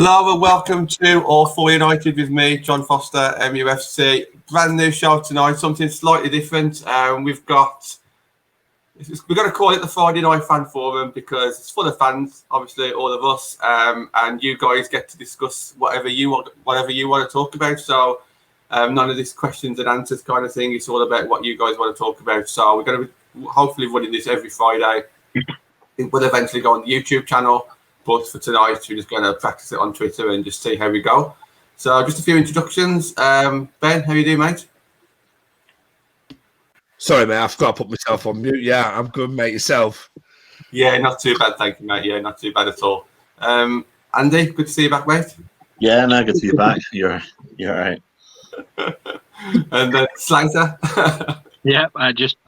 Hello and welcome to All For United with me, John Foster, MUFC. Brand new show tonight, something slightly different. We're going to call it the Friday Night Fan Forum because it's full of fans, obviously all of us, and you guys get to discuss whatever you want to talk about. So none of this questions and answers kind of thing. It's all about what you guys want to talk about. So we're going to be hopefully running this every Friday. It will eventually go on the YouTube channel. But for tonight, we're just going to practice it on Twitter and just see how we go. So just a few introductions. Ben, how you doing, mate? Sorry, mate, I forgot to put myself on mute. Yeah, I'm good, mate. Yourself? Yeah, not too bad, thank you, mate. Yeah, not too bad at all. Andy, good to see you back, mate. Yeah, no, good to be back. You're all right. And Slater. Yeah, I just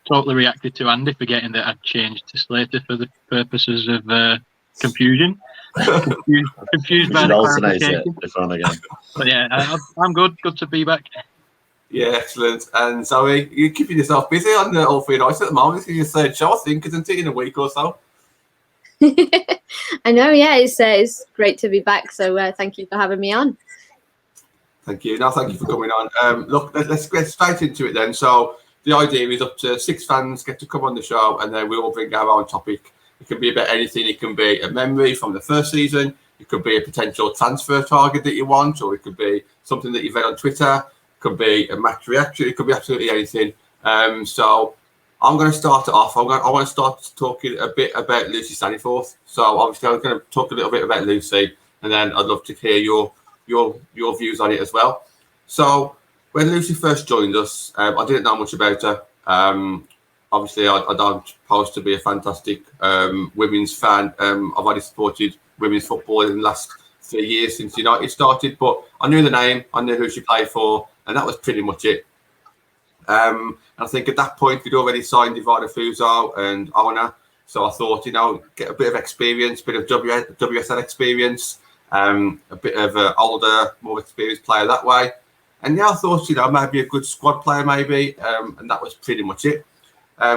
totally reacted to Andy forgetting that I'd changed to Slater for the purposes of confusion. Confused by the clarification. Again. But yeah, I'm good. Good to be back. Yeah, excellent. And Zoe, you're keeping yourself busy on the All For United at the moment. This is your third show, I think, isn't it, in a week or so? I know, yeah, it's great to be back. So thank you for having me on. Thank you. No, thank you for coming on. Look, let's get straight into it then. So the idea is up to 6 fans get to come on the show, and then we all bring our own topic. It can be about anything. It can be a memory from the first season. It could be a potential transfer target that you want, or it could be something that you've read on Twitter. It could be a match reaction. It could be absolutely anything. So I'm going to start it off. I want to start talking a bit about Lucy Staniforth. So obviously I'm going to talk a little bit about Lucy, and then I'd love to hear your views on it as well. So when Lucy first joined us, I didn't know much about her. Obviously, I don't pose to be a fantastic women's fan. I've only supported women's football in the last 3 years since United started, but I knew the name, I knew who she played for, and that was pretty much it. And I think at that point, we'd already signed Ivana Fuso and Ona, so I thought, get a bit of experience, a bit of WSL experience, a bit of an older, more experienced player that way. And yeah, I thought, maybe a good squad player, maybe, and that was pretty much it.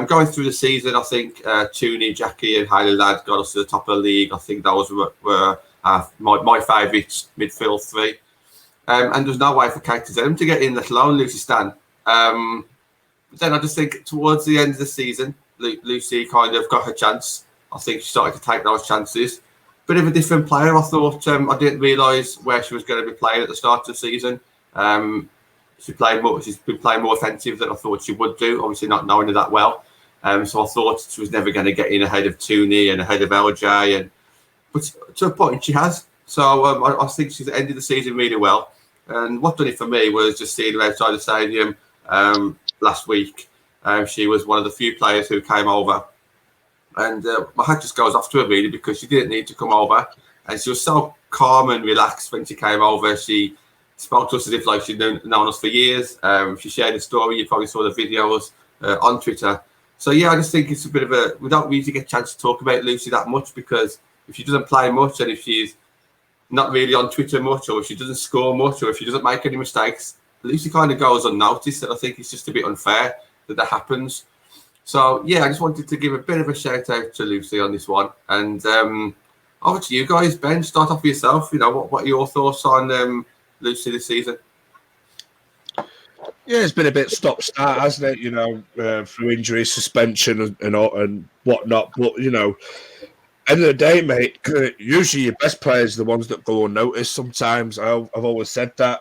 Going through the season, I think Tooney, Jackie and Hayley Ladd got us to the top of the league. I think those were my favourite midfield 3. And there's no way for Kate to get in, let alone Lucy Stan. But then I just think towards the end of the season, Lucy kind of got her chance. I think she started to take those chances. Bit of a different player, I thought. I didn't realise where she was going to be playing at the start of the season. She's been playing more offensive than I thought she would do, obviously not knowing her that well. So I thought she was never going to get in ahead of Tooney and ahead of LJ. But to a point, she has. So I think she's ended the season really well. And what done it for me was just seeing her outside the stadium last week. She was one of the few players who came over. And my hat just goes off to her, really, because she didn't need to come over. And she was so calm and relaxed when she came over. She spoke to us as if like she'd known us for years. She shared a story. You probably saw the videos on Twitter. So yeah, I just think it's a bit of we don't really get a chance to talk about Lucy that much, because if she doesn't play much and if she's not really on Twitter much, or if she doesn't score much, or if she doesn't make any mistakes, Lucy kind of goes unnoticed. And I think it's just a bit unfair that happens. So yeah, I just wanted to give a bit of a shout out to Lucy on this one. And over to you guys. Ben, start off with yourself. What are your thoughts on Lucy this season? Yeah, it's been a bit stop-start, hasn't it? Through injury, suspension, and whatnot. But end of the day, mate, usually your best players are the ones that go unnoticed. Sometimes I've always said that.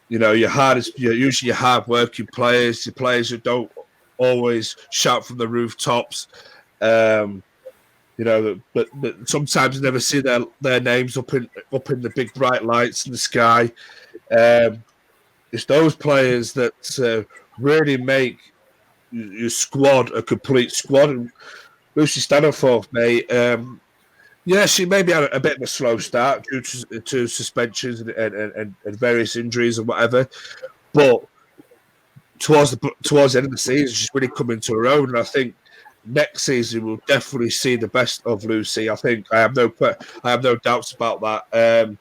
Usually your hard-working players, your players who don't always shout from the rooftops. But sometimes you never see their names up in the big bright lights in the sky. It's those players that really make your squad a complete squad. And Lucy Staniforth, mate, she maybe had a bit of a slow start due to suspensions and various injuries and whatever, but towards the end of the season, she's really come into her own, and I think next season we'll definitely see the best of Lucy. I think I have no doubts about that.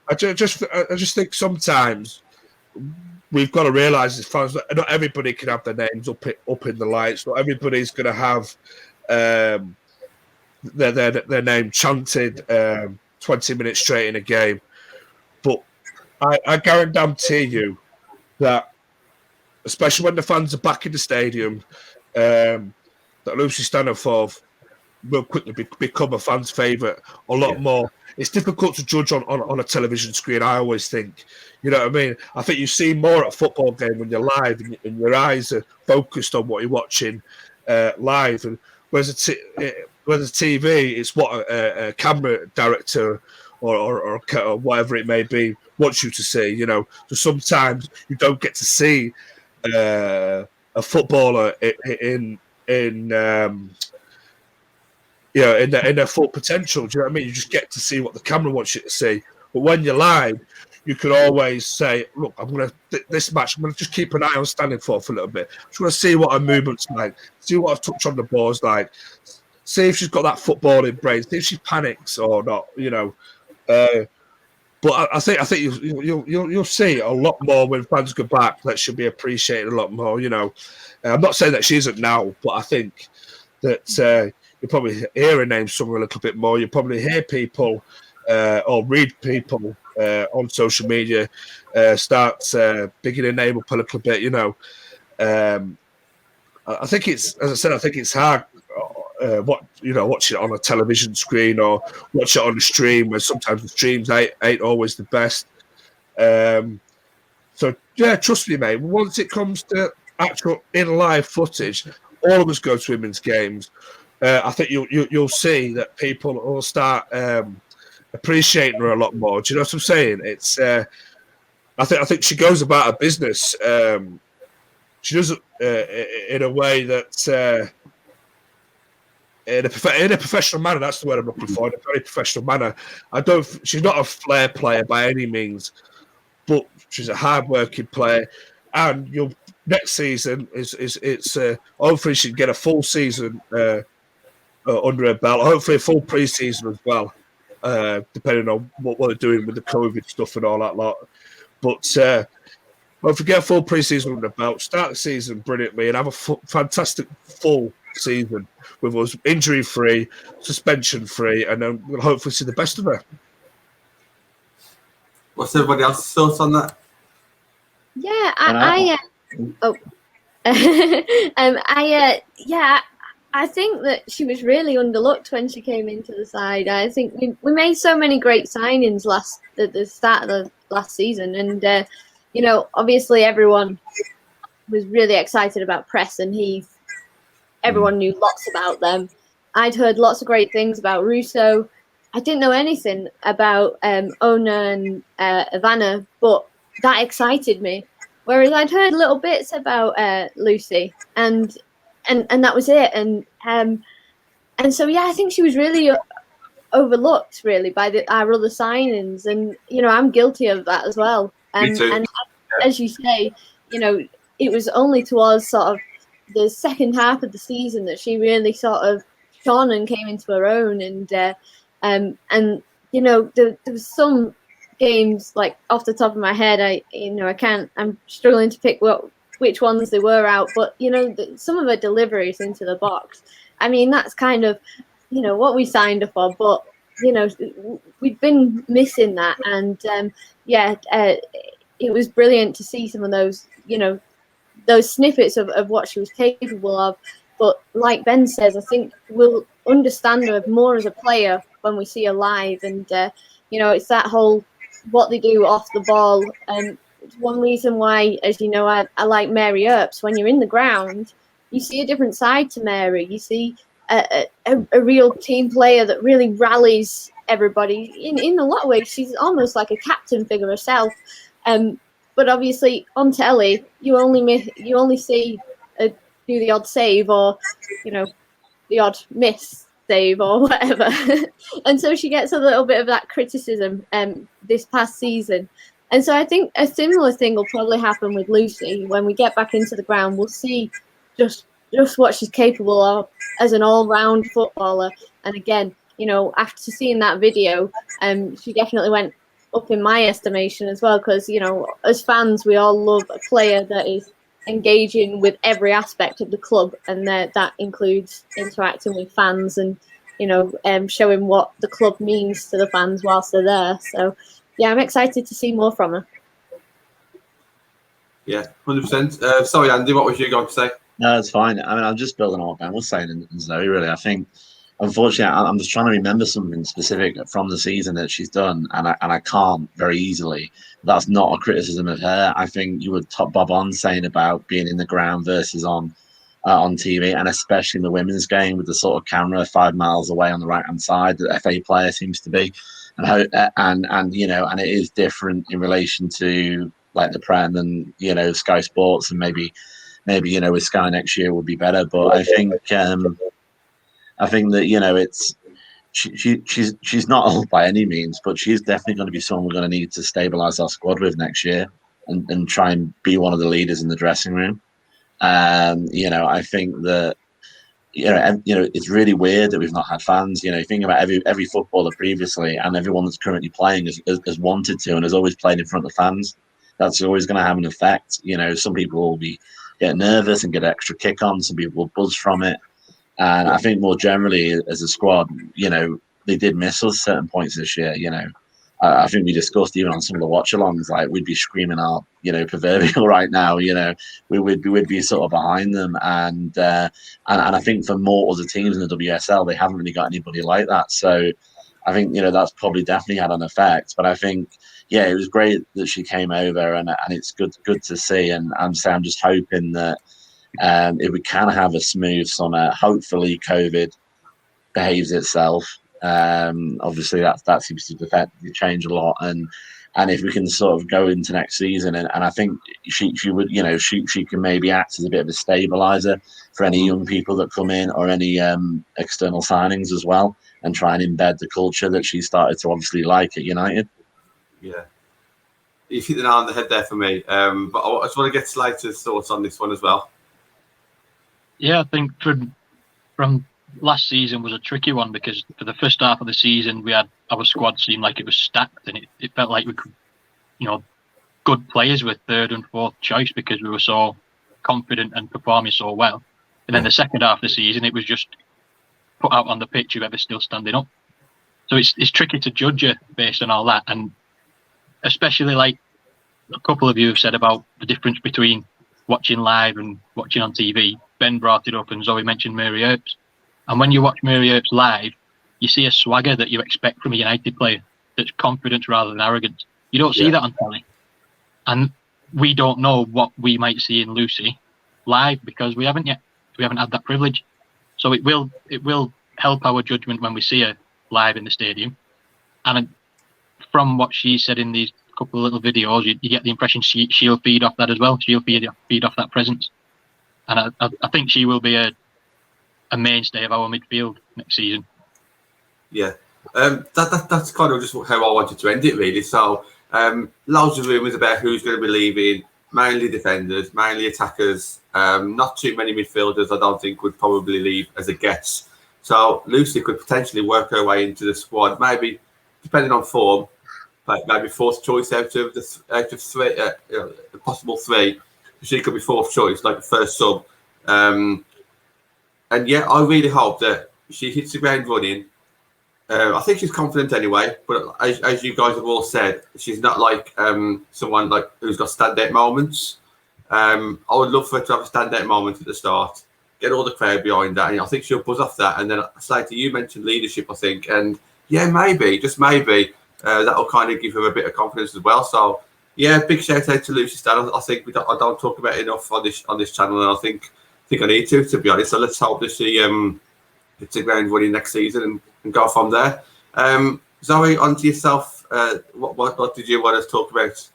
I just think sometimes we've got to realise as fans that not everybody can have their names up in the lights. Not everybody's going to have their name chanted 20 minutes straight in a game. But I guarantee you that, especially when the fans are back in the stadium, that Lucy Staniforth will quickly become a fan's favourite a lot more. It's difficult to judge on a television screen, I always think. You know what I mean? I think you see more at a football game when you're live and your eyes are focused on what you're watching live. And whereas the TV, it's what a camera director or whatever it may be wants you to see. You know, so sometimes you don't get to see a footballer in their full potential. Do you know what I mean? You just get to see what the camera wants you to see. But when you're live, you can always say, look, this match, I'm going to just keep an eye on Staniforth for a little bit. I just want to see what her movement's like, see what her touch on the ball's like, see if she's got that footballing brain, see if she panics or not, you know. But I think you'll see a lot more when fans go back that she'll be appreciated a lot more, you know. I'm not saying that she isn't now, but I think that you'll probably hear her name somewhere a little bit more. You'll probably hear people or read people on social media start bigging her name up a little bit, you know. I think it's, as I said, I think it's hard watch it on a television screen or watch it on the stream, where sometimes the streams ain't always the best. So yeah, trust me, mate. Once it comes to actual in live footage, all of us go to women's games. I think you'll see that people will start appreciating her a lot more. Do you know what I'm saying? It's I think she goes about her business. She does it in a way that. In a professional manner, that's the word I'm looking for. In a very professional manner. She's not a flair player by any means, but she's a hard-working player. And next season it's hopefully she can get a full season under her belt. Hopefully a full pre-season as well, depending on what they're doing with the COVID stuff and all that lot. But hopefully get a full pre-season under her belt, start the season brilliantly, and have a fantastic full season with us injury-free, suspension-free, and then we'll hopefully see the best of her. What's everybody else's thoughts on that? Yeah, I think that she was really underlooked when she came into the side. I think we made so many great signings at the start of the last season, and obviously everyone was really excited about Press and Heath. Everyone knew lots about them. I'd heard lots of great things about Russo. I didn't know anything about Ona and Ivana, but that excited me. Whereas I'd heard little bits about Lucy, and that was it. And so yeah, I think she was really overlooked, really, by our other signings, and I'm guilty of that as well. Me too. And as you say, it was only towards sort of the second half of the season that she really sort of shone and came into her own, and there was some games, like off the top of my head, I'm struggling to pick which ones they were out, but some of her deliveries into the box, I mean, that's kind of what we signed her for, but we've been missing that, and it was brilliant to see some of those those snippets of what she was capable of. But like Ben says, I think we'll understand her more as a player when we see her live. And, it's that whole what they do off the ball. And it's one reason why, as you know, I like Mary Earps. When you're in the ground, you see a different side to Mary. You see a real team player that really rallies everybody. In a lot of ways, she's almost like a captain figure herself. But obviously on telly, you only see do the odd save or the odd miss save or whatever, and so she gets a little bit of that criticism this past season. And so I think a similar thing will probably happen with Lucy when we get back into the ground. We'll see just what she's capable of as an all-round footballer. And again, after seeing that video, she definitely went up in my estimation as well, because as fans we all love a player that is engaging with every aspect of the club, and that includes interacting with fans and showing what the club means to the fans whilst they're there. So, yeah, I'm excited to see more from her. Yeah, 100%. Sorry, Andy, what was you going to say? No, it's fine. I mean, I'm just building on what Ben was saying, and Zoe, really. I think, unfortunately, I'm just trying to remember something specific from the season that she's done, and I can't very easily. That's not a criticism of her. I think you would top Bob on saying about being in the ground versus on TV, and especially in the women's game with the sort of camera 5 miles away on the right hand side that FA player seems to be, and and it is different in relation to like the Prem and Sky Sports, and maybe with Sky next year would be better. But I think that it's she's not old by any means, but she's definitely going to be someone we're going to need to stabilize our squad with next year and try and be one of the leaders in the dressing room. I think that it's really weird that we've not had fans. Think about every footballer previously and everyone that's currently playing has wanted to and has always played in front of fans. That's always going to have an effect. Some people will get nervous and get extra kick on. Some people will buzz from it. And I think more generally as a squad, they did miss us certain points this year. I think we discussed even on some of the watch-alongs, like we'd be screaming out, proverbial right now. We would be sort of behind them, and I think for more other teams in the WSL, they haven't really got anybody like that. So I think that's probably definitely had an effect. But I think it was great that she came over, and it's good to see. And I'm just hoping that if we can have a smooth summer, hopefully COVID behaves itself. Obviously that seems to change a lot, and if we can sort of go into next season, and I think she would, she can maybe act as a bit of a stabilizer for any young people that come in or any external signings as well, and try and embed the culture that she started to obviously like at United. Yeah, you hit the nail on the head there for me. But I just want to get Slater's thoughts on this one as well. Yeah, I think from last season was a tricky one because for the first half of the season we had our squad seemed like it was stacked, and it felt like we could, good players were third and fourth choice because we were so confident and performing so well. And then the second half of the season it was just put out on the pitch whoever's still standing up. So it's tricky to judge it based on all that, and especially like a couple of you have said about the difference between watching live and watching on TV. Ben brought it up and Zoe mentioned Mary Earps. And when you watch Mary Earps live, you see a swagger that you expect from a United player. That's confidence rather than arrogance. You don't see that on telly. And we don't know what we might see in Lucy live because we haven't yet. We haven't had that privilege. So it will help our judgment when we see her live in the stadium. And from what she said in these couple of little videos, you get the impression she'll feed off that as well. She'll feed off that presence. And I think she will be a mainstay of our midfield next season. Yeah, that's kind of just how I wanted to end it, really. So, loads of rumours about who's going to be leaving, mainly defenders, mainly attackers. Not too many midfielders, I don't think, would probably leave as a guess. So, Lucy could potentially work her way into the squad, maybe, depending on form, like maybe fourth choice out of three, the possible three. She could be fourth choice, like the first sub. And yeah, I really hope that she hits the ground running. I think she's confident anyway, but as you guys have all said, she's not like someone like who's got standout moments. I would love for her to have a standout moment at the start, get all the crowd behind that, and I think she'll buzz off that. And then Slater, you mentioned leadership, I think, and yeah, maybe, just maybe, that'll kind of give her a bit of confidence as well. So yeah, big shout out to Lucy Stan. I think I don't talk about it enough on this channel, and I think I need to be honest. So let's hope that she hits the ground running next season and go from there. Zoe, on to yourself. What did you want to talk about?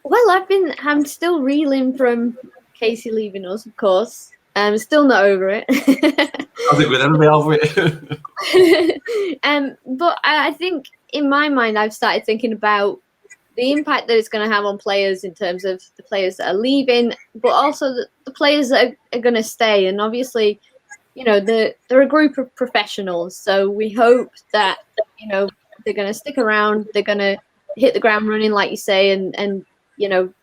Well, I'm still reeling from Casey leaving us, of course. I'm still not over it. I think we'll never be over it. But I think in my mind, I've started thinking about the impact that it's going to have on players in terms of the players that are leaving, but also the players that are going to stay. And obviously, they're a group of professionals. So we hope that, they're going to stick around. They're going to hit the ground running, like you say, and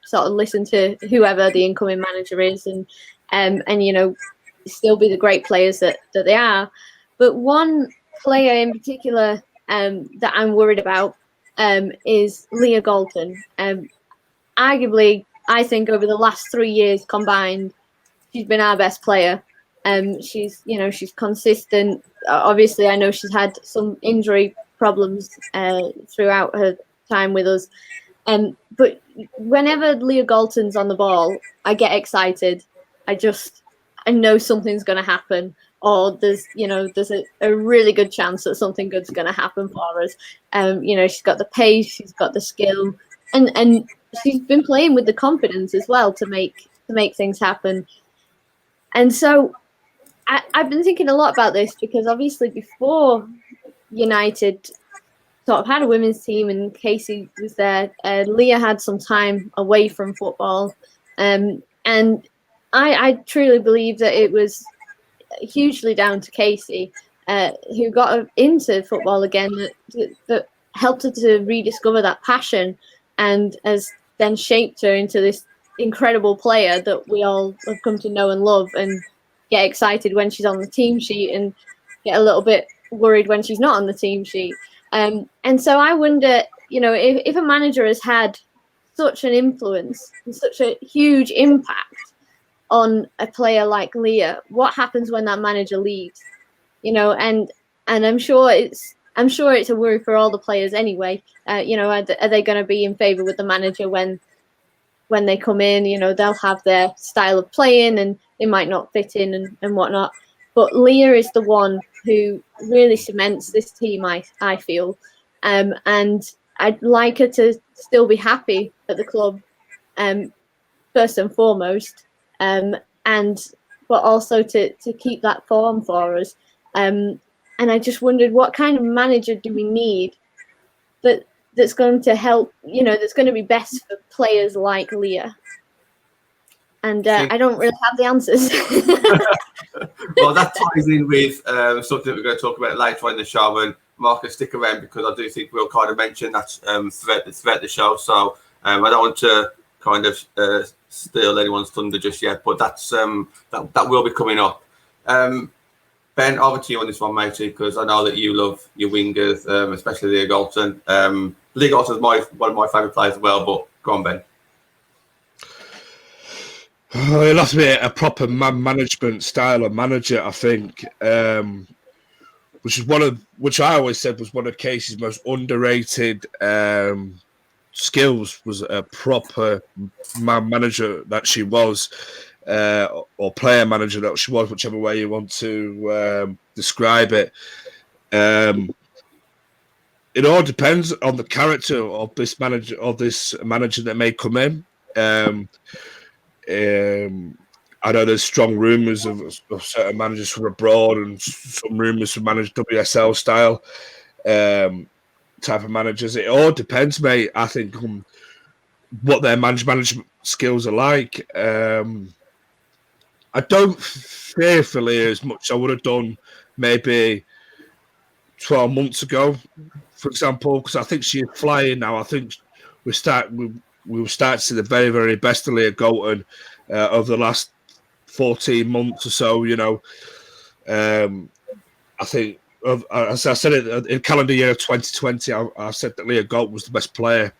sort of listen to whoever the incoming manager is and still be the great players that they are. But one player in particular that I'm worried about is Leah Galton. Arguably, I think over the last 3 years combined, she's been our best player. She's consistent. Obviously, I know she's had some injury problems throughout her time with us. But whenever Leah Galton's on the ball, I get excited. I know something's going to happen, or there's a really good chance that something good's going to happen for us. She's got the pace, she's got the skill, and she's been playing with the confidence as well to make things happen. And so I've been thinking a lot about this because obviously before United sort of had a women's team and Casey was there, Leah had some time away from football. And I truly believe that it was hugely down to Casey, who got her into football again, that helped her to rediscover that passion and has then shaped her into this incredible player that we all have come to know and love and get excited when she's on the team sheet and get a little bit worried when she's not on the team sheet. And so I wonder, if a manager has had such an influence and such a huge impact on a player like Leah, what happens when that manager leaves? And I'm sure it's a worry for all the players anyway. Are they going to be in favour with the manager when they come in? They'll have their style of playing and they might not fit in and whatnot. But Leah is the one who really cements this team, I feel. And I'd like her to still be happy at the club, first and foremost, but also to keep that form for us. And I just wondered, what kind of manager do we need that's going to help, that's going to be best for players like Leah? And I don't really have the answers. Well, that ties in with something that we're going to talk about later on in the show. And Marcus, stick around because I do think we'll kind of mention that throughout the show. So I don't want to kind of steal anyone's thunder just yet, but that's that will be coming up. Ben, over to you on this one, matey, because I know that you love your wingers, especially Leah Galton. Leah Galton is one of my favourite players as well, but go on, Ben. It'll have to be a proper management style of manager, I think, which I always said was one of Casey's most underrated skills, was a proper manager that she was, or player manager that she was, whichever way you want to describe it. It all depends on the character of this manager that may come in. I know there's strong rumours of certain managers from abroad and some rumours from managed WSL style type of managers. It all depends, mate, I think, on what their management skills are like. I don't fear for Leah as much as I would have done maybe 12 months ago, for example, because I think she's flying now. I think we will start to see the very, very best of Leah Galton over the last 14 months or so. I think, as I said it in calendar year of 2020, I said that Leah Galton was the best player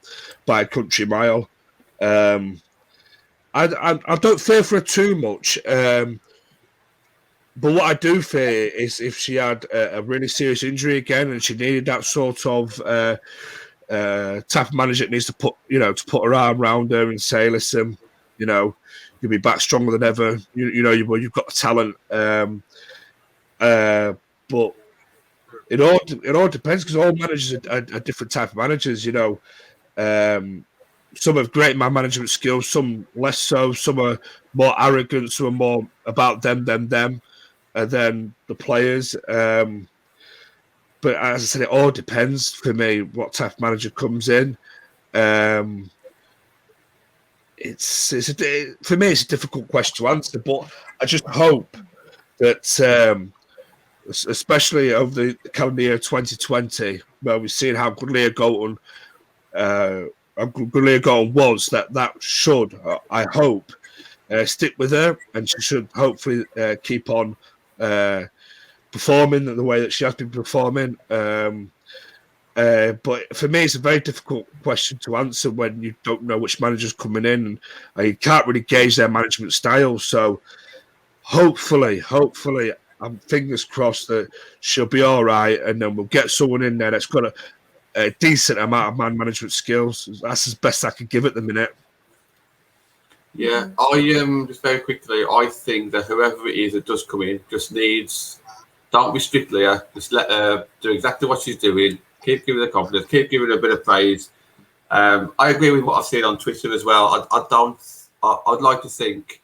by a country mile. I don't fear for her too much, but what I do fear is if she had a really serious injury again and she needed that sort of type of manager that needs to put her arm around her and say, listen, you'll be back stronger than ever. You've got the talent. But it all depends, because all managers are different type of managers. Some have great management skills, some less so. Some are more arrogant, some are more about them, and then the players. But as I said, it all depends for me what type of manager comes in. For me, it's a difficult question to answer, but I just hope that, especially over the calendar year 2020, where we've seen how good Leah Galton was, that should, I hope, stick with her, and she should hopefully keep on performing the way that she has been performing. But for me, it's a very difficult question to answer when you don't know which manager's coming in, and you can't really gauge their management style. So hopefully, I'm fingers crossed that she'll be all right, and then we'll get someone in there that's got a decent amount of man management skills. That's as best I can give at the minute. Yeah, I just very quickly, I think that whoever it is that does come in just needs, don't restrict Leah, just let her do exactly what she's doing. Keep giving her confidence. Keep giving her a bit of praise. I agree with what I've seen on Twitter as well. I'd like to think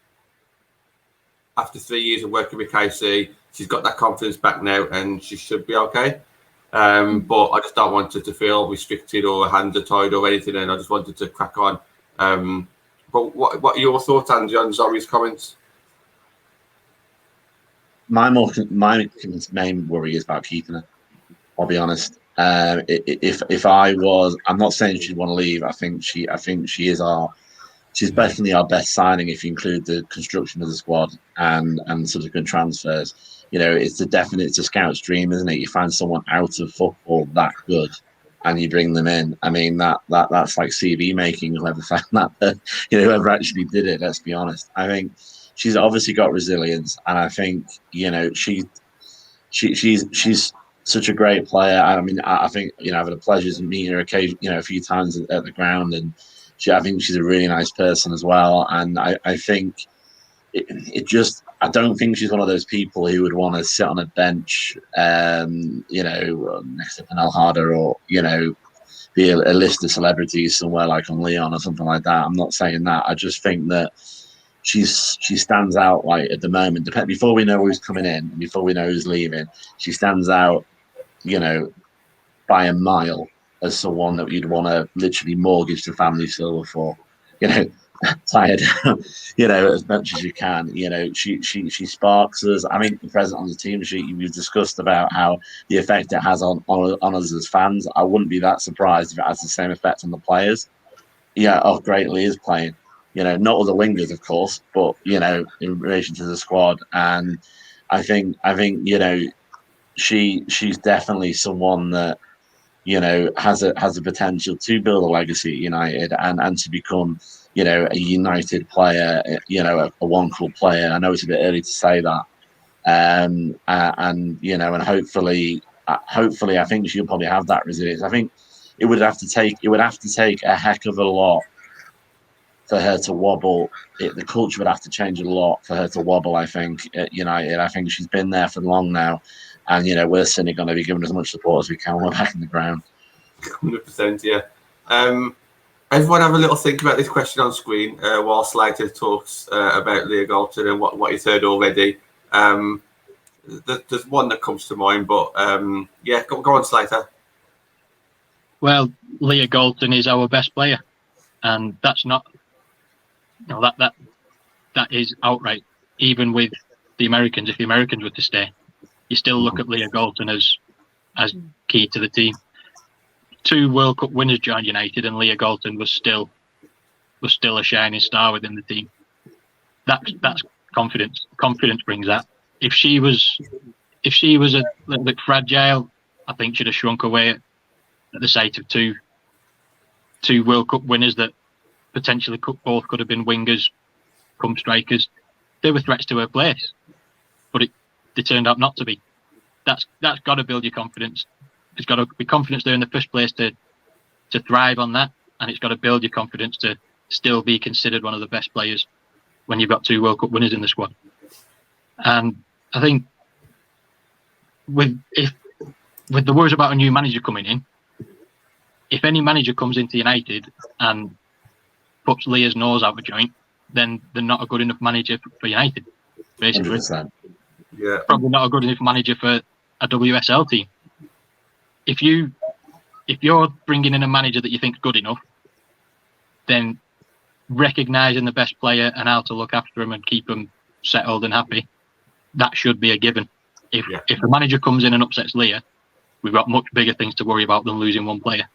after 3 years of working with Casey, she's got that confidence back now, and she should be okay. But I just don't want her to feel restricted or her hands are tied or anything, and I just wanted to crack on. But what are your thoughts, Andy, on Zoe's comments? My main worry is about keeping her. I'll be honest. If I was, I'm not saying she'd want to leave. I think she is she's definitely our best signing if you include the construction of the squad and subsequent transfers. You know, it's a scout's dream, isn't it? You find someone out of football that good, and you bring them in. I mean, that's like CV making. Whoever found that, whoever actually did it. Let's be honest. I think she's obviously got resilience, and I think she's such a great player. I mean, I think I've had the pleasure of meeting her a few times at the ground, and I think she's a really nice person as well. And I think I don't think she's one of those people who would want to sit on a bench, next to Penel Harder, or be a list of celebrities somewhere like on Leon or something like that. I'm not saying that. I just think that she stands out, like, at the moment. Before we know who's coming in, before we know who's leaving, she stands out, by a mile as someone that you'd want to literally mortgage the family silver for. Tired, as much as you can. She sparks us. I mean, present on the team sheet, we've discussed about how the effect it has on us as fans. I wouldn't be that surprised if it has the same effect on the players. Yeah, greatly is playing. Not all the wingers, of course, but in relation to the squad. And I think she's definitely someone that has a potential to build a legacy at United and to become a United player, a one club player. I know it's a bit early to say that, and hopefully I think she'll probably have that resilience. I think it would have to take a heck of a lot for her to wobble. The culture would have to change a lot for her to wobble, I think, at United. I think she's been there for long now, and we're certainly going to be giving as much support as we can when we're back in the ground. 100%, yeah. Everyone have a little think about this question on screen while Slater talks about Leah Galton and what he's heard already. There's one that comes to mind, but go on, Slater. Well, Leah Galton is our best player, and that's not that is outright. Even with the Americans, if the Americans were to stay, you still look at Leah Galton as key to the team. 2 World Cup winners joined United, and Leah Galton was still a shining star within the team. That's confidence. Confidence brings that. If she was a little bit fragile, I think she'd have shrunk away at the sight of two World Cup winners that potentially both could have been wingers, come strikers. They were threats to her place, but they turned out not to be. That's got to build your confidence. It's got to be confidence there in the first place to thrive on that, and it's got to build your confidence to still be considered one of the best players when you've got 2 World Cup winners in the squad. And I think with the worries about a new manager coming in, if any manager comes into United and puts Leah's nose out of joint, then they're not a good enough manager for United, basically. 100%. Yeah. Probably not a good enough manager for a WSL team. If you're bringing in a manager that you think is good enough, then recognising the best player and how to look after him and keep him settled and happy, that should be a given. If a manager comes in and upsets Leah, we've got much bigger things to worry about than losing one player.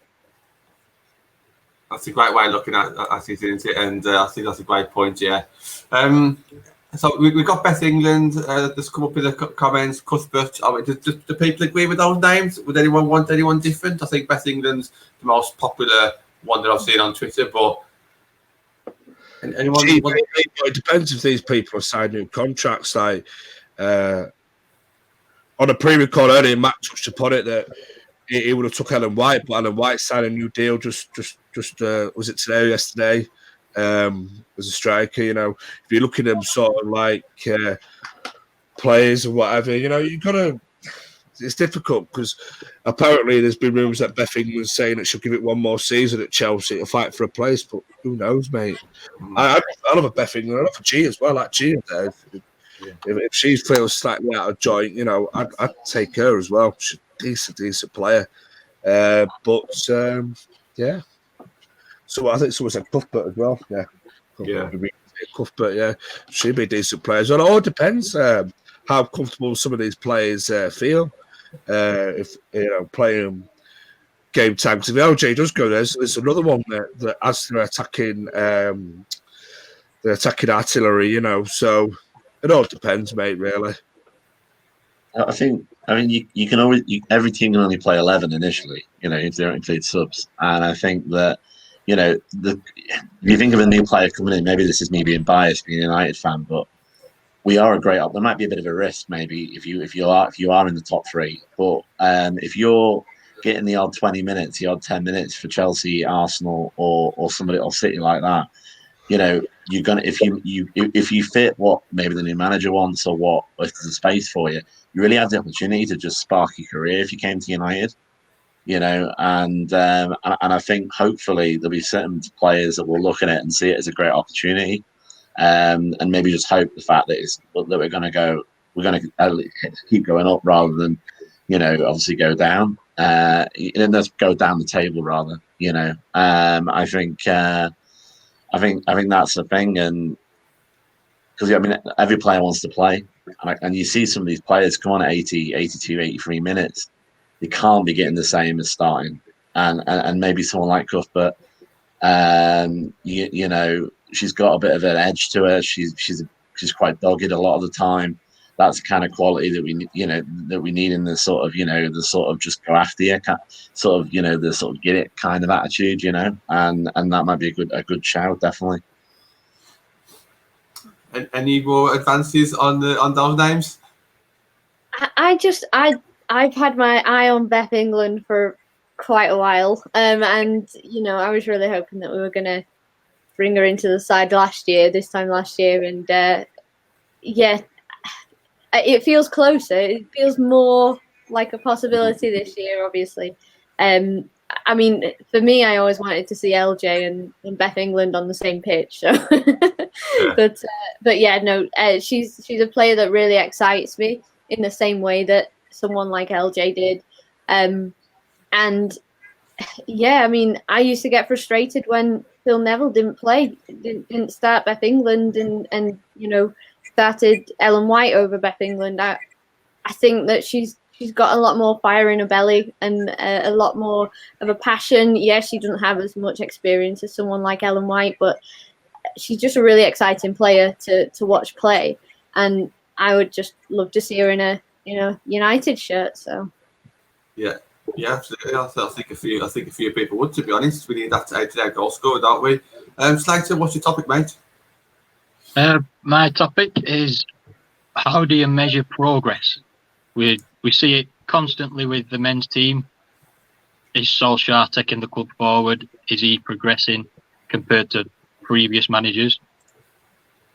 That's a great way of looking at it, isn't it? And I think that's a great point, yeah. So we've got Beth England that's come up in the comments, Cuthbert. Do people agree with those names? Would anyone want anyone different? I think Beth England's the most popular one that I've seen on Twitter, but anyone? It depends if these people have signed new contracts. Like on a pre-record earlier, Matt touched upon it that he would have took Ellen White, but Ellen White signed a new deal just was it today or yesterday? As a striker, if you're looking at them sort of like players or whatever, you've got to. It's difficult because apparently there's been rumours that Beth England's saying that she'll give it one more season at Chelsea to fight for a place, but who knows, mate? I love a Beth England. I love a G as well. I like G there. If she feels slightly out of joint, I'd take her as well. She's a decent player. Yeah. So I think someone said Cuthbert as well. Yeah. Cuthbert, yeah. She'd be a decent player as well. It all depends how comfortable some of these players feel. If playing game time. Because if LJ does go, there's another one that as they're attacking artillery, So it all depends, mate. Really. You can always every team can only play 11 initially. If they don't include subs, and I think that. If you think of a new player coming in, maybe this is me being biased, being a United fan, but we are a great. There might be a bit of a risk, maybe if you are in the top three. But if you're getting the odd 20 minutes, the odd 10 minutes for Chelsea, Arsenal, or somebody or City like that, you're gonna if you fit what maybe the new manager wants or if there's a space for you, you really have the opportunity to just spark your career if you came to United. And I think hopefully there'll be certain players that will look at it and see it as a great opportunity, and maybe just hope the fact that we're going to keep going up rather than, obviously go down, and let's go down the table rather. I think that's the thing, and because every player wants to play, and you see some of these players come on at 80, 82, 83 minutes. They can't be getting the same as starting, and maybe someone like Cuthbert, she's got a bit of an edge to her. She's quite dogged a lot of the time. That's the kind of quality that we need in the sort of the sort of just go after you, sort of the sort of get it kind of attitude, and that might be a good shout, definitely. Any more advances on those names? I've had my eye on Beth England for quite a while, and I was really hoping that we were going to bring her into the side this time last year, and it feels closer. It feels more like a possibility this year, obviously. For me, I always wanted to see LJ and Beth England on the same pitch. So, she's a player that really excites me in the same way that someone like LJ did. I used to get frustrated when Phil Neville didn't play, didn't start Beth England and started Ellen White over Beth England. I think that she's got a lot more fire in her belly and a lot more of a passion. Yes, she doesn't have as much experience as someone like Ellen White, but she's just a really exciting player to watch play. And I would just love to see her in a United shirt. So yeah, absolutely. I think a few people would, to be honest. We need that out-to-out goal scorer, don't we? Slater, what's your topic, mate? My topic is, how do you measure progress? We see it constantly with the men's team. Is Solskjaer taking the club forward? Is he progressing compared to previous managers?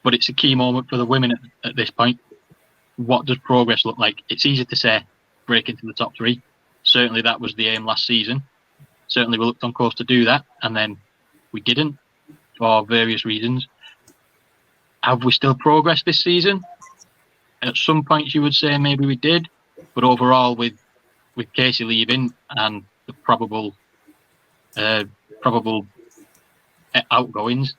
But it's a key moment for the women at this point. What does progress look like? It's easy to say break into the top three. Certainly that was the aim last season. Certainly we looked on course to do that, and then we didn't for various reasons. Have we still progressed this season? At some points you would say maybe we did, but overall with Casey leaving and the probable outgoings,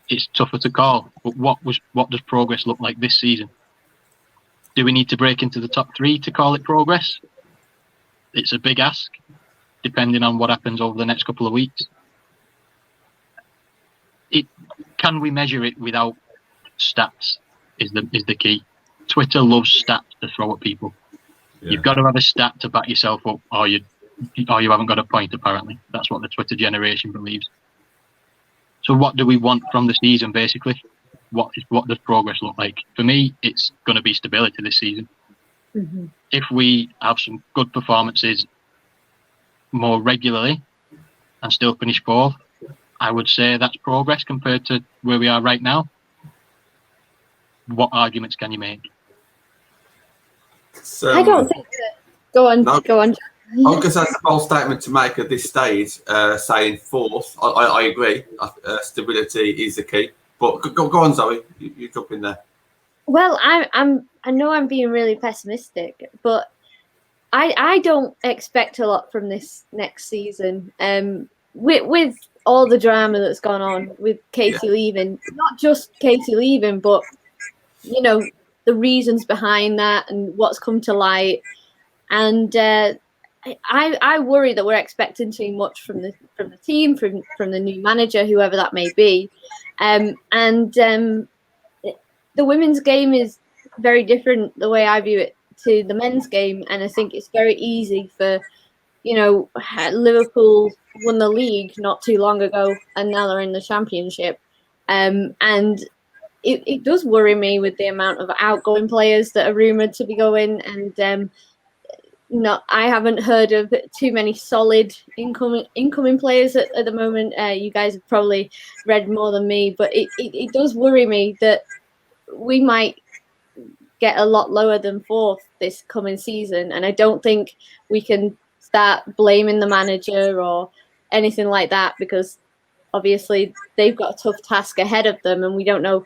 it's tougher to call. But what does progress look like this season? Do we need to break into the top three to call it progress? It's a big ask, depending on what happens over the next couple of weeks. can we measure it without stats? Is the key. Twitter loves stats to throw at people. Yeah. You've got to have a stat to back yourself up, or you haven't got a point. Apparently, that's what the Twitter generation believes. So, what do we want from the season? Basically, what does progress look like? For me, it's going to be stability this season. Mm-hmm. If we have some good performances more regularly and still finish fourth, I would say that's progress compared to where we are right now. What arguments can you make? I don't think that. Go on. I guess that's a bold statement to make at this stage, saying fourth. I agree. Stability is the key. But go on, Zoe. You jump in there. Well, I know I'm being really pessimistic, but I don't expect a lot from this next season. With all the drama that's gone on with Katie leaving, not just Katie leaving, but the reasons behind that and what's come to light, and I worry that we're expecting too much from the team, from the new manager, whoever that may be, and the women's game is very different the way I view it to the men's game, and I think it's very easy for Liverpool won the league not too long ago and now they're in the championship, and it does worry me with the amount of outgoing players that are rumoured to be going, and I haven't heard of too many solid incoming players at the moment. You guys have probably read more than me, but it does worry me that we might get a lot lower than fourth this coming season, and I don't think we can start blaming the manager or anything like that, because obviously they've got a tough task ahead of them, and we don't know,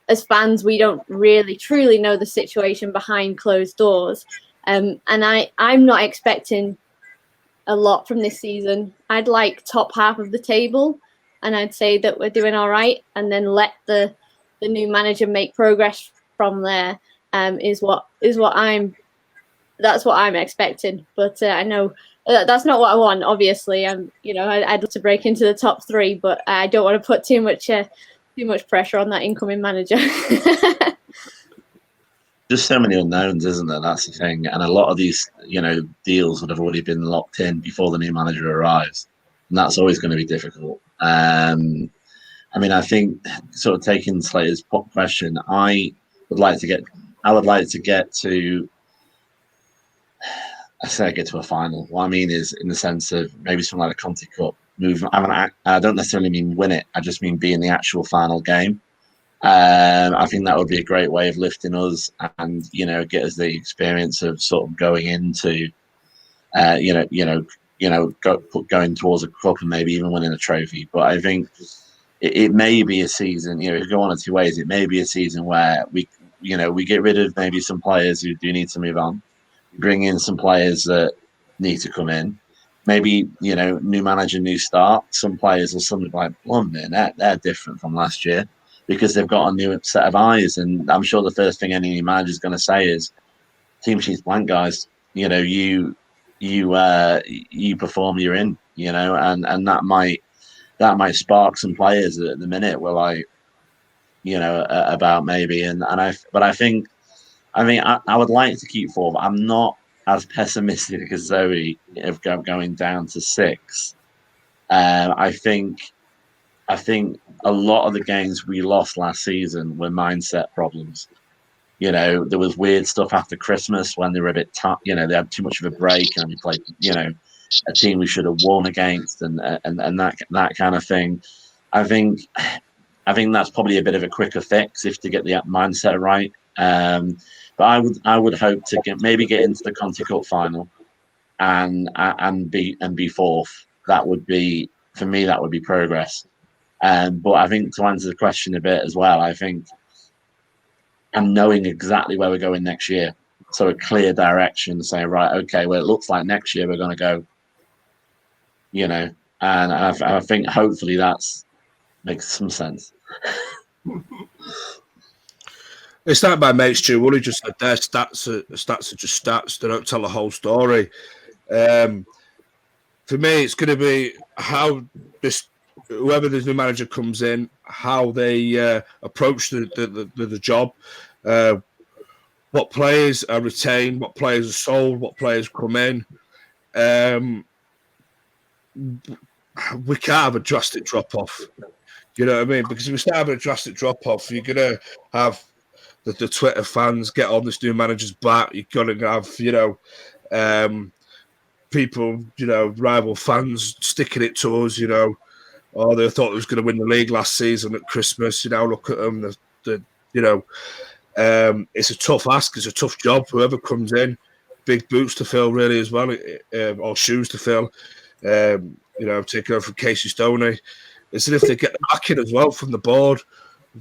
as fans, we don't really truly know the situation behind closed doors. And I'm not expecting a lot from this season. I'd like top half of the table, and I'd say that we're doing all right, and then let the new manager make progress from there. That's what I'm expecting. But I know that's not what I want. Obviously, I'd love to break into the top three, but I don't want to put too much pressure on that incoming manager. Just so many unknowns, isn't there? That's the thing. And a lot of these, deals would have already been locked in before the new manager arrives. And that's always going to be difficult. I think sort of taking Slater's question, I would like to get to a final. What I mean is in the sense of maybe something like a Conti Cup move. I don't necessarily mean win it. I just mean be in the actual final game. I think that would be a great way of lifting us and, get us the experience of sort of going into, going towards a cup and maybe even winning a trophy. But I think it may be a season, if you go one or two ways, it may be a season where we get rid of maybe some players who do need to move on, bring in some players that need to come in. Maybe, new manager, new start. Some players will suddenly be like, they're different from last year, because they've got a new set of eyes. And I'm sure the first thing any new manager is going to say is, team sheet's blank, guys. You perform, you're in, and that might spark some players at the minute were like, about maybe. I would like to keep fourth. I'm not as pessimistic as Zoe of going down to six. I think a lot of the games we lost last season were mindset problems. There was weird stuff after Christmas when they were a bit they had too much of a break and we played, a team we should have won against and that kind of thing. I think that's probably a bit of a quicker fix if to get the mindset right. But I would hope to get into the Conti Cup final and be fourth. That would be, for me, that would be progress. But I think to answer the question a bit as well, I think I'm knowing exactly where we're going next year. So a clear direction, saying, right, okay, well, it looks like next year we're going to go, and I think hopefully that's makes some sense. It's like my mate Stu Woolley just said there, stats are just stats. They don't tell the whole story. For me, it's going to be how this whoever the new manager comes in, how they approach the job, what players are retained, what players are sold, what players come in. We can't have a drastic drop-off. You know what I mean? Because if we start having a drastic drop-off, you're going to have the Twitter fans get on this new manager's back. You're going to have, people, rival fans sticking it to us, oh, they thought they was going to win the league last season at Christmas. Look at them. It's a tough ask. It's a tough job. Whoever comes in, big boots to fill, really, as well, or shoes to fill. Taking over from Casey Stoney. It's as if they get the backing as well from the board,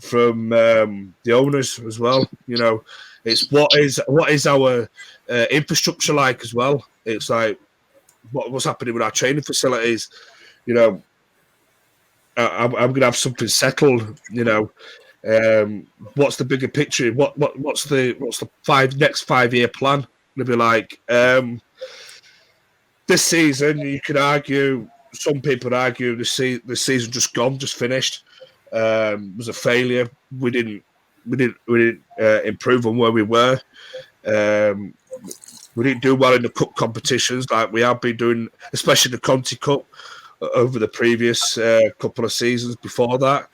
from the owners as well. It's what is our infrastructure like as well. It's like what's happening with our training facilities. I'm going to have something settled. What's the bigger picture? What's the next 5 year plan? Going to be like this season. You could argue. Some people argue the season just gone, just finished. Was a failure. We didn't improve on where we were. We didn't do well in the cup competitions like we have been doing, especially the Conti Cup over the previous couple of seasons before that.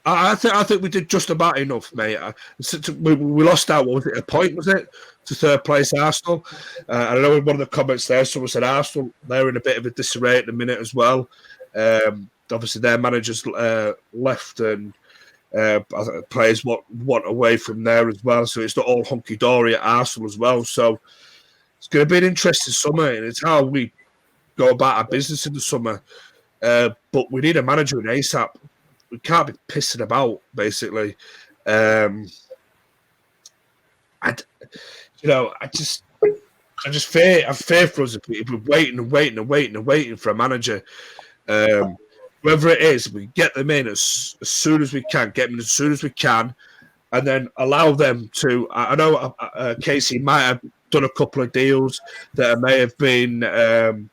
I think we did just about enough, mate. We lost out. What was it? A point, was it, to third place Arsenal? I know in one of the comments there, someone said Arsenal, they're in a bit of a disarray at the minute as well. Obviously, their managers left, and players want away from there as well. So it's not all hunky dory at Arsenal as well. So it's going to be an interesting summer, and it's how we go about our business in the summer. But we need a manager in ASAP. We can't be pissing about, basically. I just fear for us if we're waiting for a manager. Whoever it is, we get them in as soon as we can, and then allow them to. I know Casey might have done a couple of deals that may have been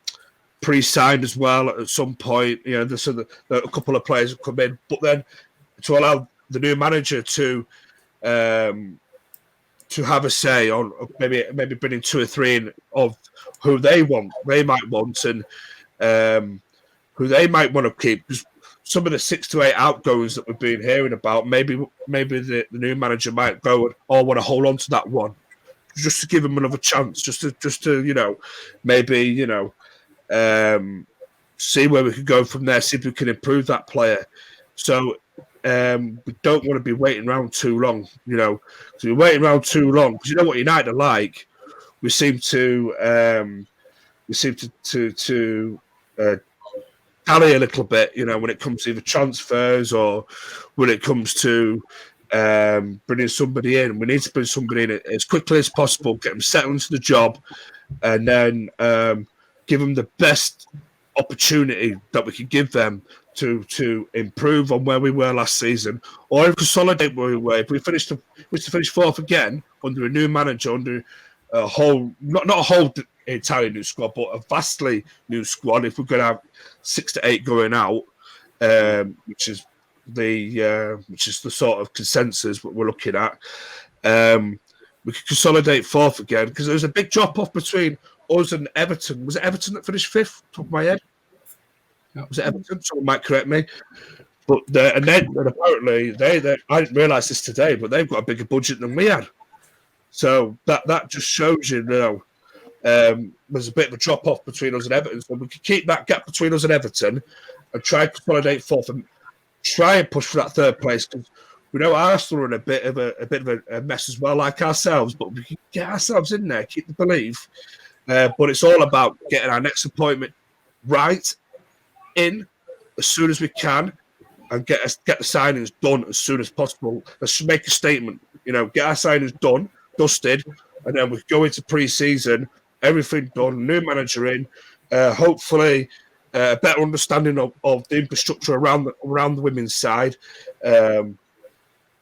pre-signed as well at some point. So a couple of players have come in, but then to allow the new manager to have a say on maybe bringing 2 or 3 in of who they might want, and who they might want to keep. Because some of the 6 to 8 outgoings that we've been hearing about, maybe the new manager might go and want to hold on to that one, just to give him another chance, just to maybe see where we could go from there, see if we can improve that player. So we don't want to be waiting around too long, So we're waiting around too long because what United are like. We seem to tally a little bit, when it comes to either transfers or when it comes to bringing somebody in. We need to bring somebody in as quickly as possible, get them settled into the job, and then give them the best opportunity that we can give them to improve on where we were last season, or consolidate where we were. If we finish 4th again under a new manager, under a whole not a whole entirely new squad, but a vastly new squad. If we're going to have 6 to 8 going out, which is the sort of consensus what we're looking at, we could consolidate 4th again, because there was a big drop off between us and Everton. Was it Everton that finished 5th? Top of my head. Yeah. Was it Everton? Someone might correct me. But and apparently they I didn't realise this today, but they've got a bigger budget than we had. So that just shows there's a bit of a drop off between us and Everton. So we could keep that gap between us and Everton and try to consolidate 4th and try and push for that 3rd place, because we know Arsenal are in a bit of a mess as well, like ourselves. But we can get ourselves in there, keep the belief. But it's all about getting our next appointment right in as soon as we can, and get the signings done as soon as possible. Let's make a statement, get our signings done, dusted, and then we go into pre-season, everything done, new manager in, hopefully a better understanding of the infrastructure around the women's side,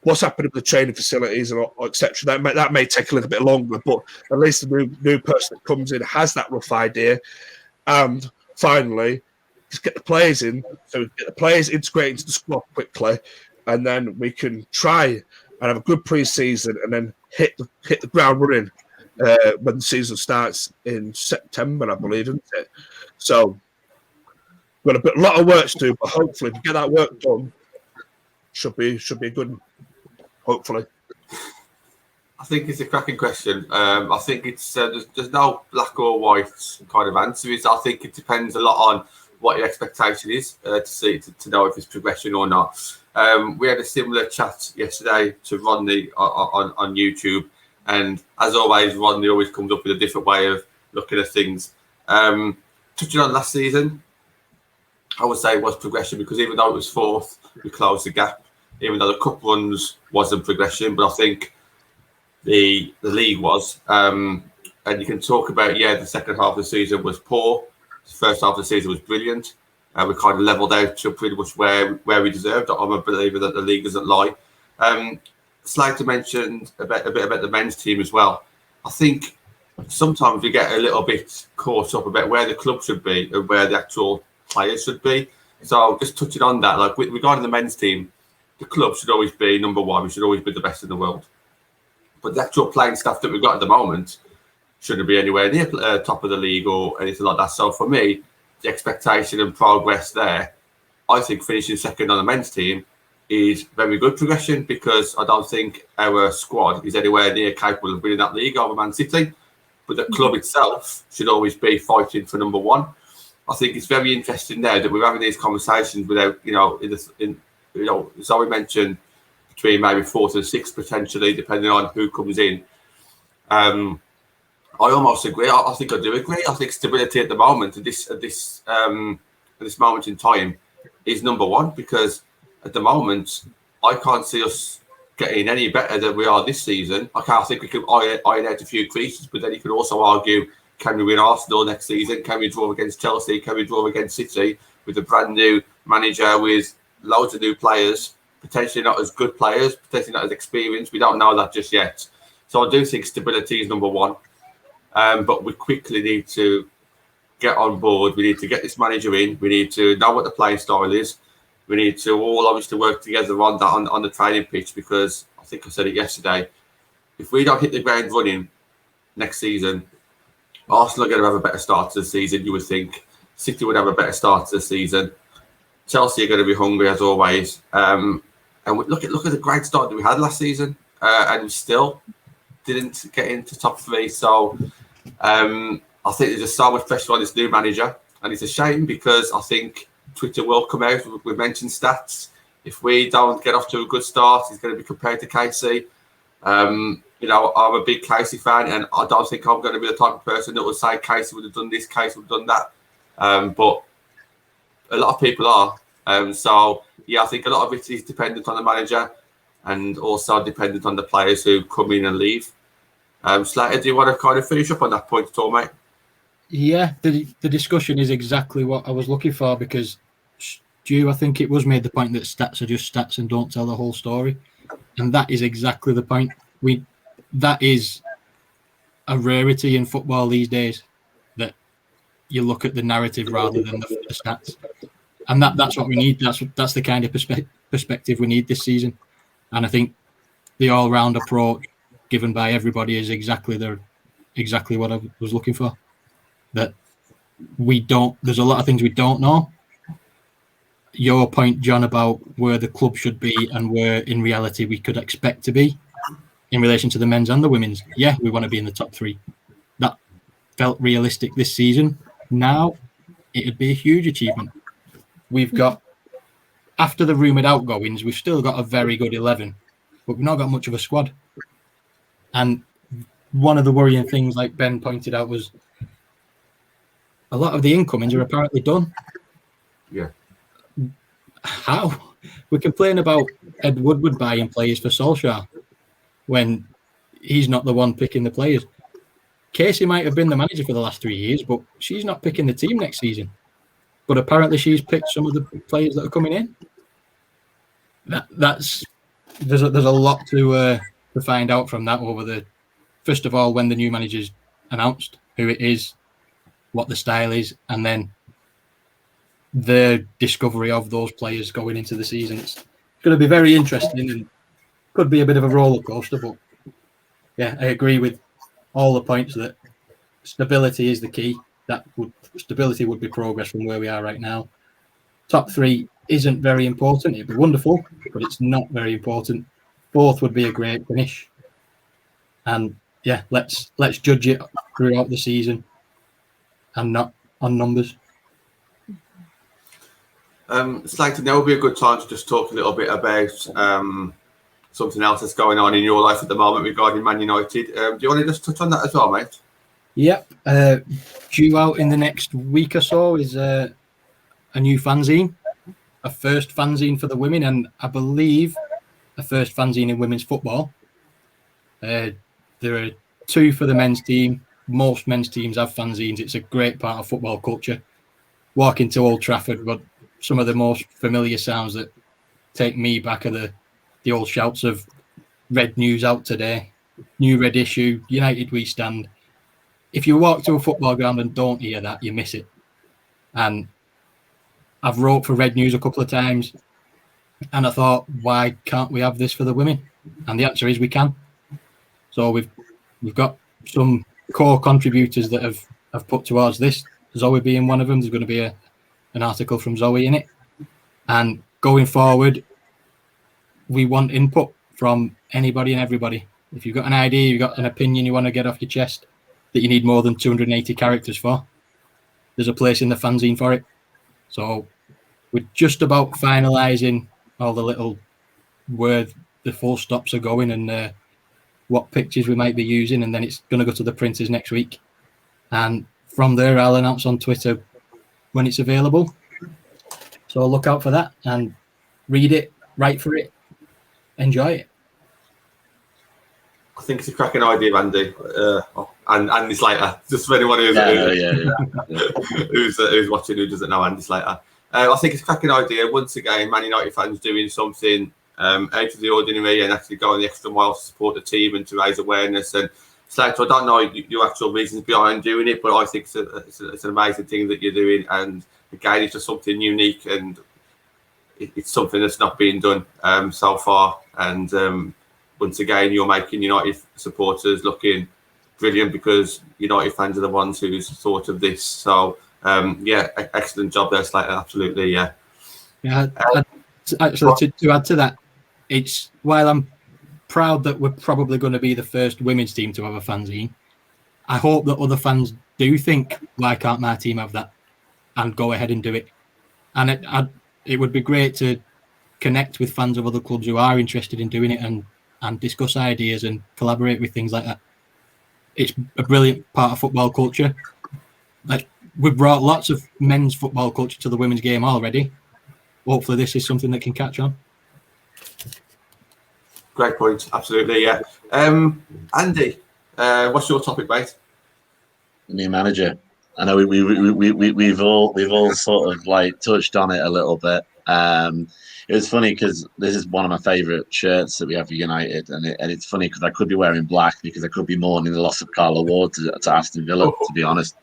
what's happening with the training facilities and etc. That may take a little bit longer, but at least the new person that comes in has that rough idea. And finally, just get the players in, so we get the players integrated into the squad quickly, and then we can try and have a good pre-season, and then hit the ground running when the season starts in September, I believe, isn't it? So we've got a lot of work to do, but hopefully, if we get that work done, should be good. Hopefully. I think it's a cracking question. I think it's there's no black or white kind of answer. I think it depends a lot on what your expectation is to know if it's progression or not. We had a similar chat yesterday to Rodney on YouTube, and as always, Rodney always comes up with a different way of looking at things. Touching on last season, I would say it was progression, because even though it was fourth, we closed the gap. Even though the cup runs wasn't progression, but I think the league was. And you can talk about, the second half of the season was poor. The first half of the season was brilliant. We kind of levelled out to pretty much where we deserved. I'm a believer that the league doesn't lie. Slater mentioned a bit about the men's team as well. I think sometimes we get a little bit caught up about where the club should be and where the actual players should be. So just touching on that, like regarding the men's team, the club should always be number one. We should always be the best in the world. But the actual playing staff that we've got at the moment shouldn't be anywhere near top of the league or anything like that. So for me, the expectation and progress there, I think finishing second on the men's team is very good progression, because I don't think our squad is anywhere near capable of winning that league over Man City. But the club itself should always be fighting for number one. I think it's very interesting there that we're having these conversations without, Zoe mentioned between maybe fourth and sixth potentially, depending on who comes in. I almost agree. I think I do agree. I think stability at the moment, at this moment in time, is number one, because at the moment I can't see us getting any better than we are this season. I think we could iron out a few creases, but then you could also argue, can we win Arsenal next season? Can we draw against Chelsea? Can we draw against City with a brand new manager with loads of new players, potentially not as good players, potentially not as experienced? We don't know that just yet. So I do think stability is number one. But we quickly need to get on board. We need to get this manager in. We need to know what the playing style is. We need to all obviously work together on that on the training pitch, because I think I said it yesterday. If we don't hit the ground running next season, Arsenal are going to have a better start to the season, you would think. City would have a better start to the season. Chelsea are going to be hungry as always. And look at the great start that we had last season, and we still didn't get into top three. So I think there's just so much pressure on this new manager, and it's a shame, because I think Twitter will come out. We mentioned stats. If we don't get off to a good start, he's going to be compared to Casey. I'm a big Casey fan, and I don't think I'm going to be the type of person that will say Casey would have done this, Casey would have done that. But a lot of people are. I think a lot of it is dependent on the manager, and also dependent on the players who come in and leave. Slater, do you want to kind of finish up on that point at all, mate? Yeah, the discussion is exactly what I was looking for, because Stu, I think it was made the point that stats are just stats and don't tell the whole story. And that is exactly the point. That is a rarity in football these days, that you look at the narrative rather than the stats. And that's what we need. That's the kind of perspective we need this season. And I think the all-round approach given by everybody is exactly what I was looking for. That there's a lot of things we don't know. Your point, John, about where the club should be and where in reality we could expect to be in relation to the men's and the women's. Yeah, we want to be in the top three. That felt realistic this season. Now, it would be a huge achievement. We've got, after the rumoured outgoings, we've still got a very good 11, but we've not got much of a squad. And one of the worrying things, like Ben pointed out, was a lot of the incomings are apparently done. Yeah. How? We complain about Ed Woodward buying players for Solskjaer when he's not the one picking the players. Casey might have been the manager for the last 3 years, but she's not picking the team next season. But apparently she's picked some of the players that are coming in. There's a lot to find out from that over first of all, when the new manager's announced, who it is, what the style is, and then the discovery of those players going into the season. It's going to be very interesting and could be a bit of a roller coaster. But yeah, I agree with all the points that stability is the key. Stability would be progress from where we are right now. Top 3 isn't very important. It'd be wonderful, but it's not very important. 4th would be a great finish. And yeah, let's judge it throughout the season and not on numbers. It's like now would be a good time to just talk a little bit about something else that's going on in your life at the moment regarding Man United. Do you want to just touch on that as well, mate? Yep. Due out in the next week or so is a new fanzine, a first fanzine for the women, and I believe a first fanzine in women's football. There are 2 for the men's team. Most men's teams have fanzines. It's a great part of football culture. Walking to Old Trafford, but some of the most familiar sounds that take me back are the old shouts of Red News out today, new red issue, United we stand. If you walk to a football ground and don't hear that, you miss it. And I've wrote for Red News a couple of times, and I thought, why can't we have this for the women? And the answer is we can. So we've got some core contributors that have put towards this. Zoe being one of them. There's going to be an article from Zoe in it. And going forward, we want input from anybody and everybody. If you've got an idea, you've got an opinion you want to get off your chest that you need more than 280 characters for, there's a place in the fanzine for it. So we're just about finalising all the little where the full stops are going and what pictures we might be using, and then it's going to go to the printers next week. And from there, I'll announce on Twitter when it's available. So look out for that and read it, write for it, enjoy it. I think it's a cracking idea, Andy. And Andy Slater, just for anyone who's watching who doesn't know Andy Slater. I think it's a cracking idea. Once again, Man United fans doing something out of the ordinary and actually going the extra mile to support the team and to raise awareness. And Slater, I don't know your actual reasons behind doing it, but I think it's an amazing thing that you're doing. And again, it's just something unique, and it's something that's not been done so far. And once again, you're making United supporters looking brilliant, because United fans are the ones who's thought of this. So excellent job there, Slater. Absolutely, yeah. Yeah, actually, to add to that, it's while I'm proud that we're probably going to be the first women's team to have a fanzine, I hope that other fans do think, why can't my team have that, and go ahead and do it. And it would be great to connect with fans of other clubs who are interested in doing it and discuss ideas and collaborate with things like that. It's a brilliant part of football culture. Like, we've brought lots of men's football culture to the women's game already. Hopefully this is something that can catch on. Great point. Absolutely, yeah. Andy, what's your topic, mate? New manager. I know we've all sort of like touched on it a little bit. It was funny because this is one of my favourite shirts that we have for United, and it's funny because I could be wearing black because I could be mourning the loss of Carla Ward to Aston Villa. To be honest,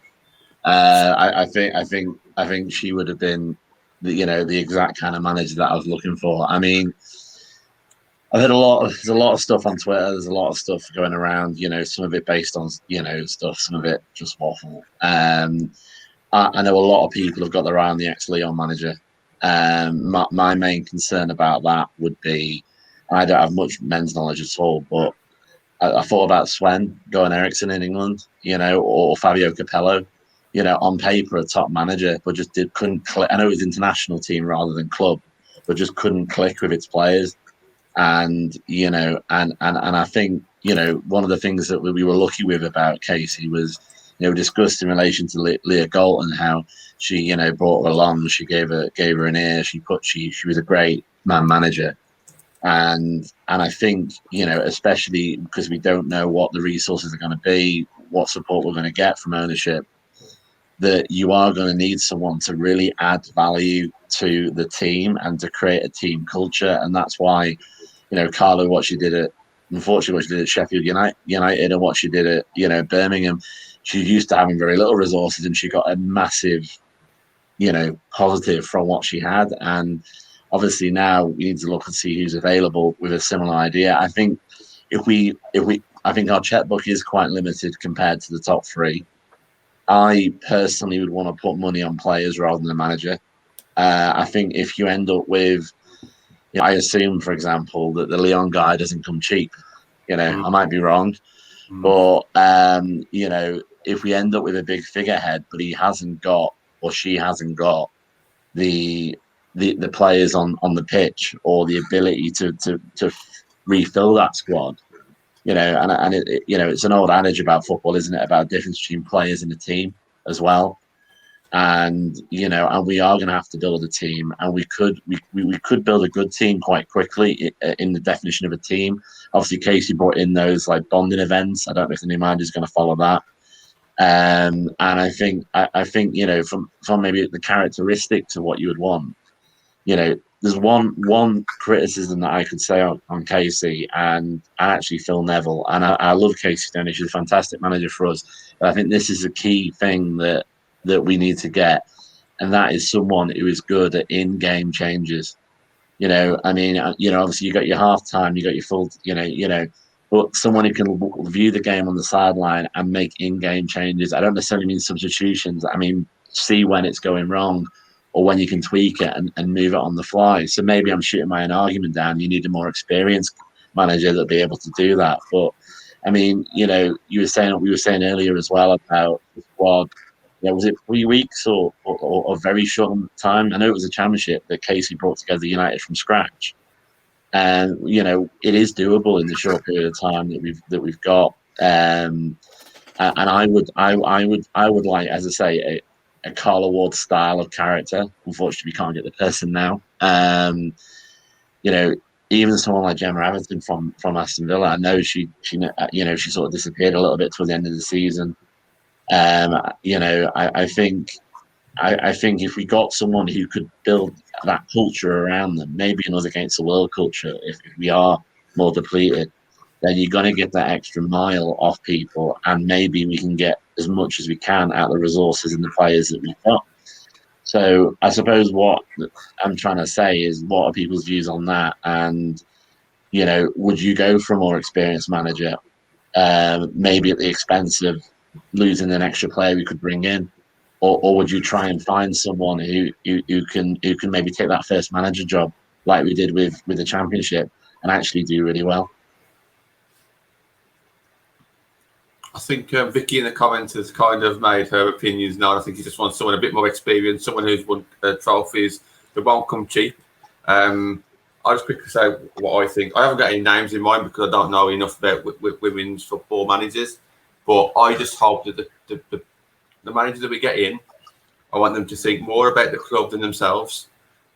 I think she would have been the exact kind of manager that I was looking for. I mean, I've heard there's a lot of stuff on Twitter. There's a lot of stuff going around. Some of it based on stuff, some of it just waffle. I know a lot of people have got their eye on the ex-Lyon manager. My main concern about that would be, I don't have much men's knowledge at all, but I thought about Sven Goran Eriksson in England, or Fabio Capello, on paper a top manager, but just couldn't click. I know it was international team rather than club, but just couldn't click with its players. And I think one of the things that we were lucky with about Casey was, we discussed in relation to Leah Galton how she brought her along. She gave her an ear. She was a great man manager, and I think especially because we don't know what the resources are going to be, what support we're going to get from ownership, that you are going to need someone to really add value to the team and to create a team culture. And that's why Carla, what she did at Sheffield United and what she did at Birmingham, she's used to having very little resources, and she got a massive positive from what she had. And obviously now we need to look and see who's available with a similar idea. I think I think our checkbook is quite limited compared to the top three. I personally would want to put money on players rather than the manager. I think if you end up with, I assume, for example, that the Leon guy doesn't come cheap. I might be wrong, but if we end up with a big figurehead, but he hasn't got or she hasn't got the players on the pitch or the ability to refill that squad, and it's an old adage about football, isn't it? About the difference between players in a team as well. And and we are going to have to build a team, and we could build a good team quite quickly in the definition of a team. Obviously, Casey brought in those like bonding events. I don't know if the new manager is going to follow that. And I think from maybe the characteristic to what you would want, there's one criticism that I could say on Casey and actually Phil Neville, and I love Casey Stoney. She's a fantastic manager for us. But I think this is a key thing that we need to get, and that is someone who is good at in-game changes. Obviously you got your half-time, you got your full, but someone who can view the game on the sideline and make in-game changes. I don't necessarily mean substitutions. I mean, see when it's going wrong or when you can tweak it and move it on the fly. So maybe I'm shooting my own argument down. You need a more experienced manager that'll be able to do that. But I mean, we were saying earlier as well about the squad. Was it 3 weeks or a very short time? I know it was a championship that Casey brought together United from scratch, and it is doable in the short period of time that we've got. And I would like, as I say, a Carla Ward style of character. Unfortunately, we can't get the person now. Even someone like Gemma Everton from Aston Villa. I know she sort of disappeared a little bit towards the end of the season. I think if we got someone who could build that culture around them, maybe another against the world culture, if we are more depleted, then you're going to get that extra mile off people, and maybe we can get as much as we can out of the resources and the players that we've got. So I suppose what I'm trying to say is, what are people's views on that? And, would you go for a more experienced manager, maybe at the expense of losing an extra player we could bring in, or would you try and find someone who can maybe take that first manager job like we did with the championship and actually do really well? I think Vicky in the comments has kind of made her opinions known. I think he just wants someone a bit more experienced, someone who's won trophies that won't come cheap. I'll just quickly say what I think. I haven't got any names in mind because I don't know enough about women's football managers. But I just hope that the managers that we get in, I want them to think more about the club than themselves.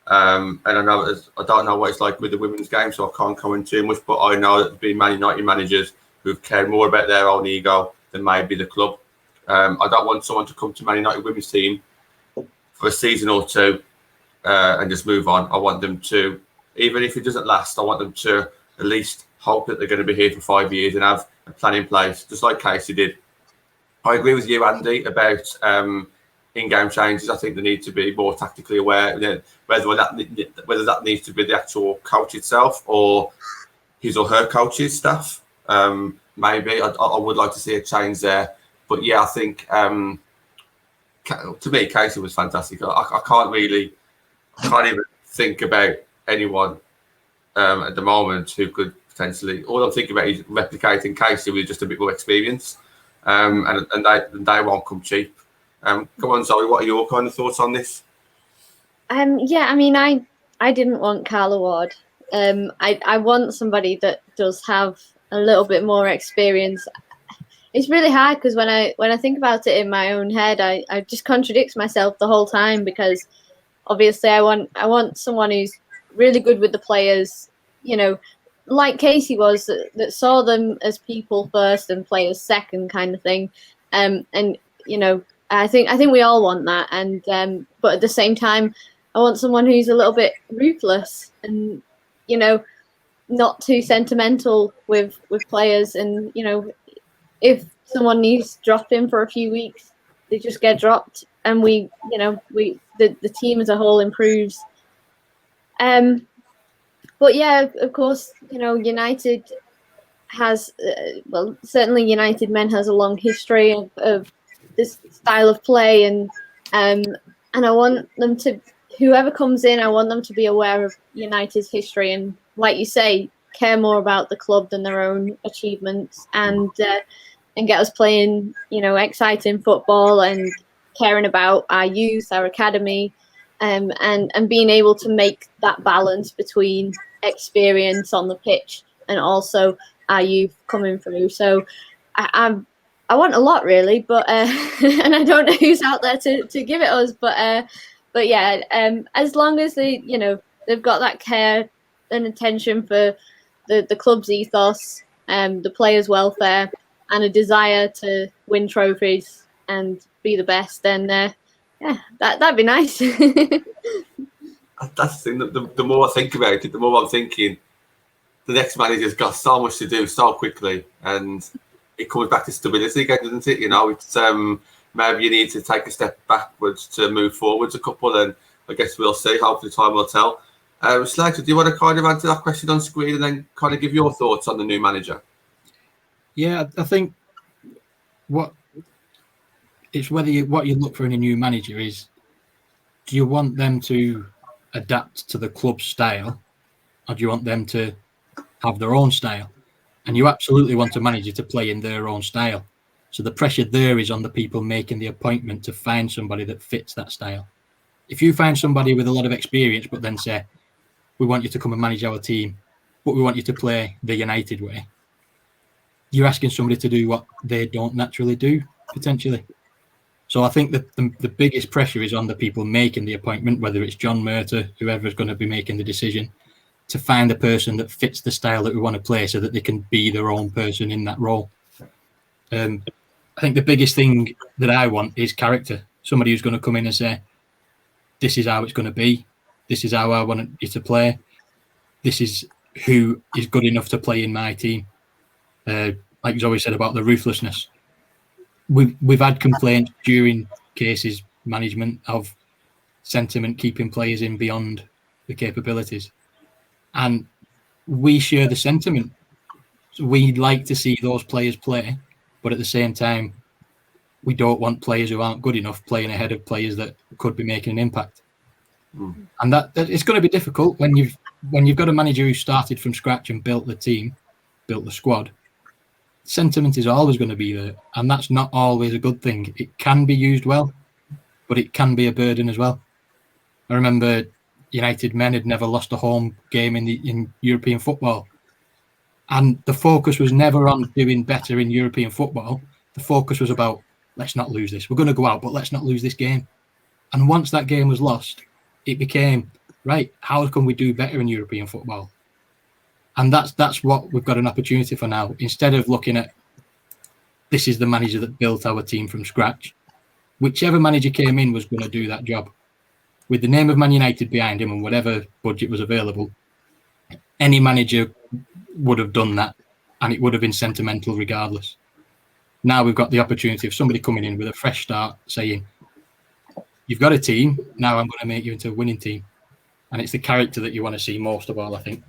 And I don't know what it's like with the women's game, so I can't comment too much. But I know that there's been Man United managers who've cared more about their own ego than maybe the club. I don't want someone to come to Man United women's team for a season or two and just move on. I want them to, even if it doesn't last, I want them to at least hope that they're going to be here for 5 years and have a plan in place, just like Casey did. I agree with you, Andy, about in-game changes. I think they need to be more tactically aware, whether that needs to be the actual coach itself or his or her coach's staff. Maybe I would like to see a change there. But yeah, I think to me, Casey was fantastic. I can't even think about anyone at the moment who could potentially. All I'm thinking about is replicating Casey with just a bit more experience, and they won't come cheap. Come on, Zoe, what are your kind of thoughts on this? Yeah, I mean, I didn't want Carla Ward. I want somebody that does have a little bit more experience. It's really hard because when I think about it in my own head, I just contradict myself the whole time, because obviously I want someone who's really good with the players, like Casey was, that saw them as people first and players second kind of thing. And I think we all want that. And but at the same time, I want someone who's a little bit ruthless and not too sentimental with players. And if someone needs dropping for a few weeks, they just get dropped, and we the team as a whole improves. But yeah, of course, United has, certainly United Men has a long history of this style of play, and I want them to, whoever comes in, I want them to be aware of United's history and, like you say, care more about the club than their own achievements, and get us playing, exciting football and caring about our youth, our academy, and being able to make that balance between experience on the pitch and also our youth coming through. So I want a lot, really, but and I don't know who's out there to give it us, but yeah, as long as they've got that care and attention for the club's ethos, the players' welfare, and a desire to win trophies and be the best, then yeah, that'd be nice. That's the thing. The more I think about it, the more I'm thinking the next manager's got so much to do so quickly, and it comes back to stability again, doesn't it? It's maybe you need to take a step backwards to move forwards a couple, and I guess we'll see. Hopefully, time will tell. Slater, do you want to kind of answer that question on screen and then kind of give your thoughts on the new manager? Yeah, I think what you look for in a new manager is, do you want them to adapt to the club's style, or do you want them to have their own style? And you absolutely want a manager to play in their own style. So the pressure there is on the people making the appointment to find somebody that fits that style. If you find somebody with a lot of experience, but then say, we want you to come and manage our team, but we want you to play the United way, you're asking somebody to do what they don't naturally do, potentially. So I think that the biggest pressure is on the people making the appointment, whether it's John Murtagh, whoever is going to be making the decision, to find a person that fits the style that we want to play so that they can be their own person in that role. I think the biggest thing that I want is character. Somebody who's going to come in and say, this is how it's going to be. This is how I want you to play. This is who is good enough to play in my team. Like he's always said about the ruthlessness. We've had complaints during cases management of sentiment keeping players in beyond the capabilities. And we share the sentiment. We'd like to see those players play, but at the same time, we don't want players who aren't good enough playing ahead of players that could be making an impact. And that it's going to be difficult when you've got a manager who started from scratch and built the team, built the squad. Sentiment is always going to be there, and that's not always a good thing. It can be used well, but it can be a burden as well. I remember United Men had never lost a home game in European football, and the focus was never on doing better in European football. The focus was about, let's not lose this. We're going to go out, but let's not lose this game. And once that game was lost, it became, right, how can we do better in European football? And that's what we've got an opportunity for now. Instead of looking at, this is the manager that built our team from scratch, whichever manager came in was going to do that job. With the name of Man United behind him and whatever budget was available, any manager would have done that, and it would have been sentimental regardless. Now we've got the opportunity of somebody coming in with a fresh start saying, you've got a team, now I'm going to make you into a winning team. And it's the character that you want to see most of all, I think.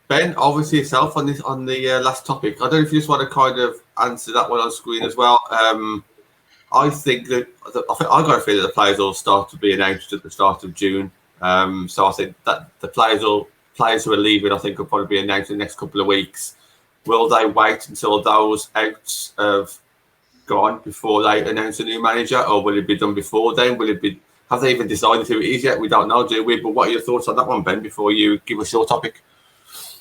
Ben, obviously yourself on the last topic. I don't know if you just want to kind of answer that one on screen as well. I think I got a feeling that the players will start to be announced at the start of June. So I think that the players who are leaving, I think, will probably be announced in the next couple of weeks. Will they wait until those outs have gone before they announce a new manager, or will it be done before then? Have they even decided who it is yet? We don't know, do we? But what are your thoughts on that one, Ben, before you give us your topic?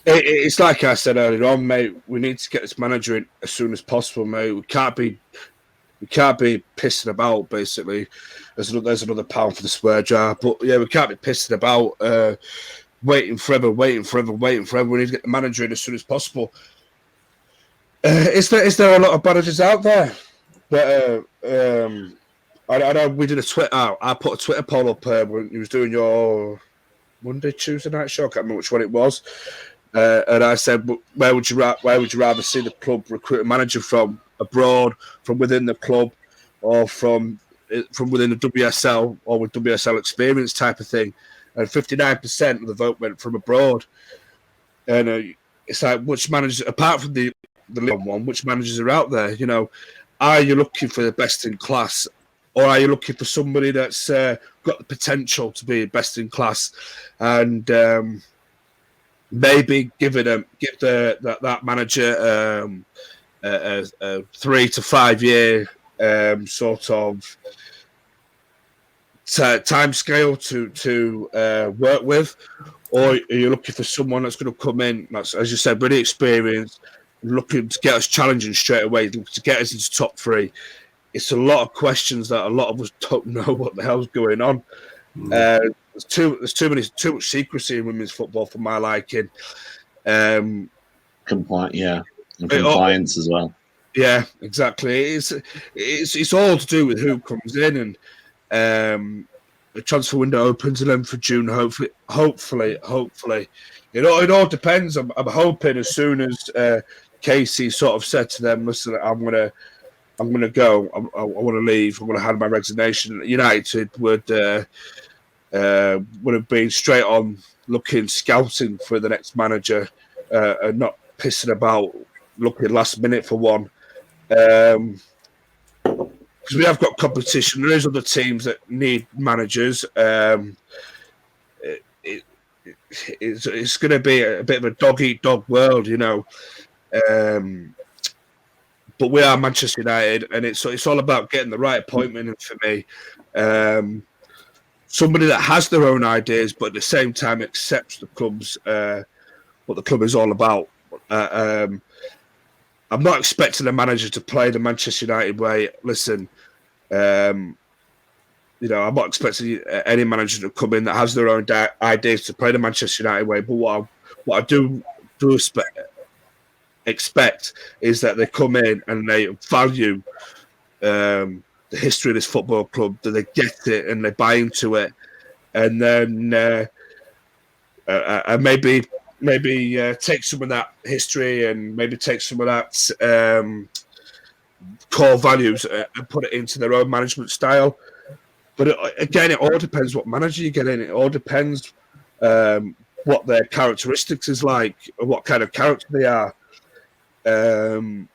It's like I said earlier on, mate. We need to get this manager in as soon as possible, mate. We can't be pissing about, basically. There's another pound for the swear jar. But yeah, we can't be pissing about, waiting forever. We need to get the manager in as soon as possible. Is there a lot of managers out there that I know we did a Twitter. I put a Twitter poll up when you was doing your Monday, Tuesday night show. I can't remember which one it was. And I said, where would you rather see the club recruit a manager from abroad, from within the club, or from within the WSL or with WSL experience type of thing. And 59% of the vote went from abroad. And it's like, which managers, apart from the Leon one, which managers are out there? You know, are you looking for the best in class, or are you looking for somebody that's got the potential to be best in class, and maybe give that manager a 3 to 5 year sort of time scale to work with, or are you looking for someone that's going to come in, that's, as you said, really experienced, looking to get us challenging straight away, to get us into top 3? It's a lot of questions that a lot of us don't know what the hell's going on. There's too much secrecy in women's football for my liking. And compliance as well. Yeah, exactly. It's all to do with who comes in, and the transfer window opens and then for June. Hopefully, it all depends. I'm hoping as soon as Casey sort of said to them, "Listen, I'm gonna go. I want to leave. I'm gonna hand my resignation." United would have been straight on looking, scouting for the next manager, and not pissing about looking last minute for one. Because we have got competition. There is other teams that need managers. It's going to be a bit of a dog-eat-dog world, you know. But we are Manchester United, and it's all about getting the right appointment. And for me, somebody that has their own ideas, but at the same time accepts the club's what the club is all about. I'm not expecting a manager to play the Manchester United way. Listen, I'm not expecting any manager to come in that has their own ideas to play the Manchester United way. But what I do expect is that they come in and they value the history of this football club, that they get it and they buy into it, and then maybe take some of that history and maybe take some of that core values and put it into their own management style. But again, it all depends what manager you get in. It all depends what their characteristics is like, or what kind of character they are. I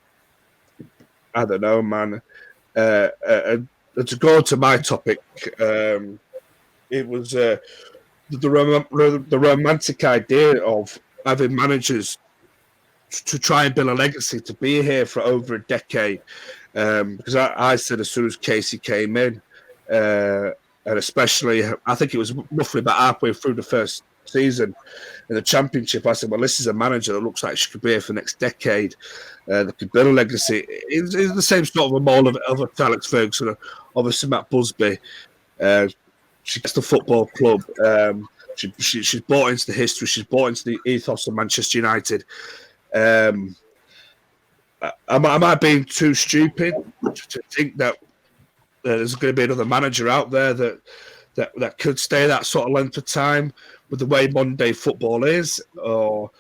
don't know, man. To go to my topic, it was the romantic idea of having managers to try and build a legacy, to be here for over a decade. Because I said as soon as Casey came in, and especially, I think it was roughly about halfway through the first season in the Championship, I said, well, this is a manager that looks like she could be here for the next decade, that could build a legacy. It's the same sort of a mold of Alex Ferguson, obviously Matt Busby. She gets the football club. She's bought into the history. She's bought into the ethos of Manchester United. Am I being too stupid to think that there's going to be another manager out there that could stay that sort of length of time with the way modern day football is? Or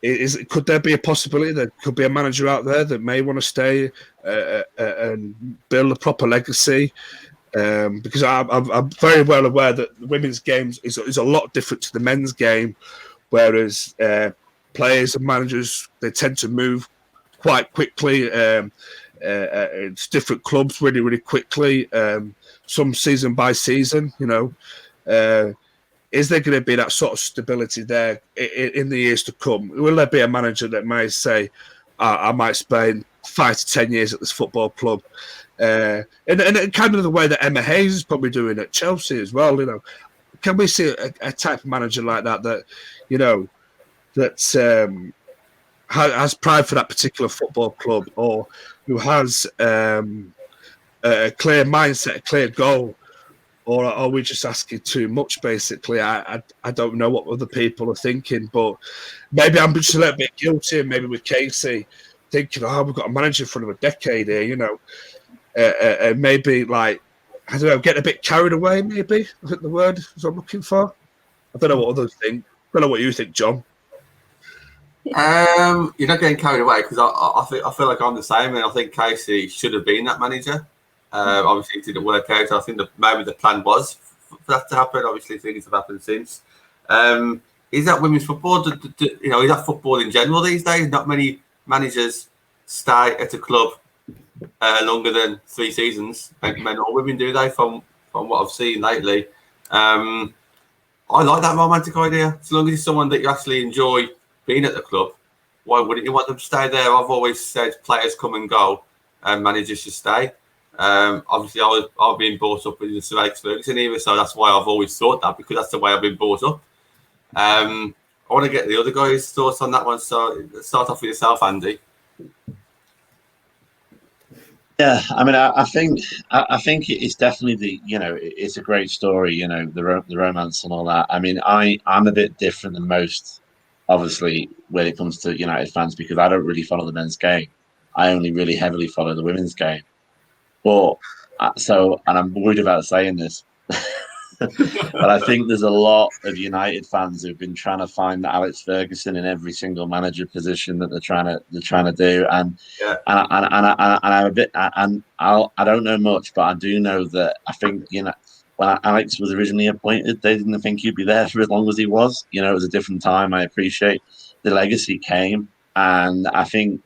could there be a possibility that could be a manager out there that may want to stay and build a proper legacy? Because I'm very well aware that the women's game is a lot different to the men's game, whereas players and managers, they tend to move quite quickly. It's different clubs really, really quickly. Some season by season, you know. Is there going to be that sort of stability there in the years to come? Will there be a manager that might say, I might spend 5 to 10 years at this football club? And kind of the way that Emma Hayes is probably doing at Chelsea as well, you know. Can we see a type of manager like that, you know, that has pride for that particular football club, or who has a clear mindset, a clear goal? Or are we just asking too much, basically? I don't know what other people are thinking, but maybe I'm just a little bit guilty, maybe with Casey, thinking, we've got a manager for another decade here, you know. And maybe, like, I don't know, getting a bit carried away, maybe. I think the word is I'm looking for. I don't know what others think. I don't know what you think, John. You're not getting carried away, because I feel like I'm the same, and I think Casey should have been that manager. Obviously, it didn't work out. I think maybe the plan was for that to happen. Obviously, things have happened since. Is that women's football? You know, is that football in general these days? Not many managers stay at a club longer than 3 seasons, men or women, do they? From what I've seen lately, I like that romantic idea. As long as it's someone that you actually enjoy being at the club, why wouldn't you want them to stay there? I've always said players come and go, and managers should stay. Obviously, I've been brought up in the Sir Alex Ferguson era, so that's why I've always thought that, because that's the way I've been brought up. I want to get the other guys' thoughts on that one. So let's start off with yourself, Andy. Yeah, I mean, I think it's definitely it's a great story, the romance and all that. I mean, I'm a bit different than most, obviously, when it comes to United fans, because I don't really follow the men's game. I only really heavily follow the women's game. But and I'm worried about saying this, but I think there's a lot of United fans who've been trying to find Alex Ferguson in every single manager position that they're trying to do, and I'm a bit, and I don't know much, but I do know that I think when Alex was originally appointed, they didn't think he'd be there for as long as he was. It was a different time. I appreciate the legacy came, and I think.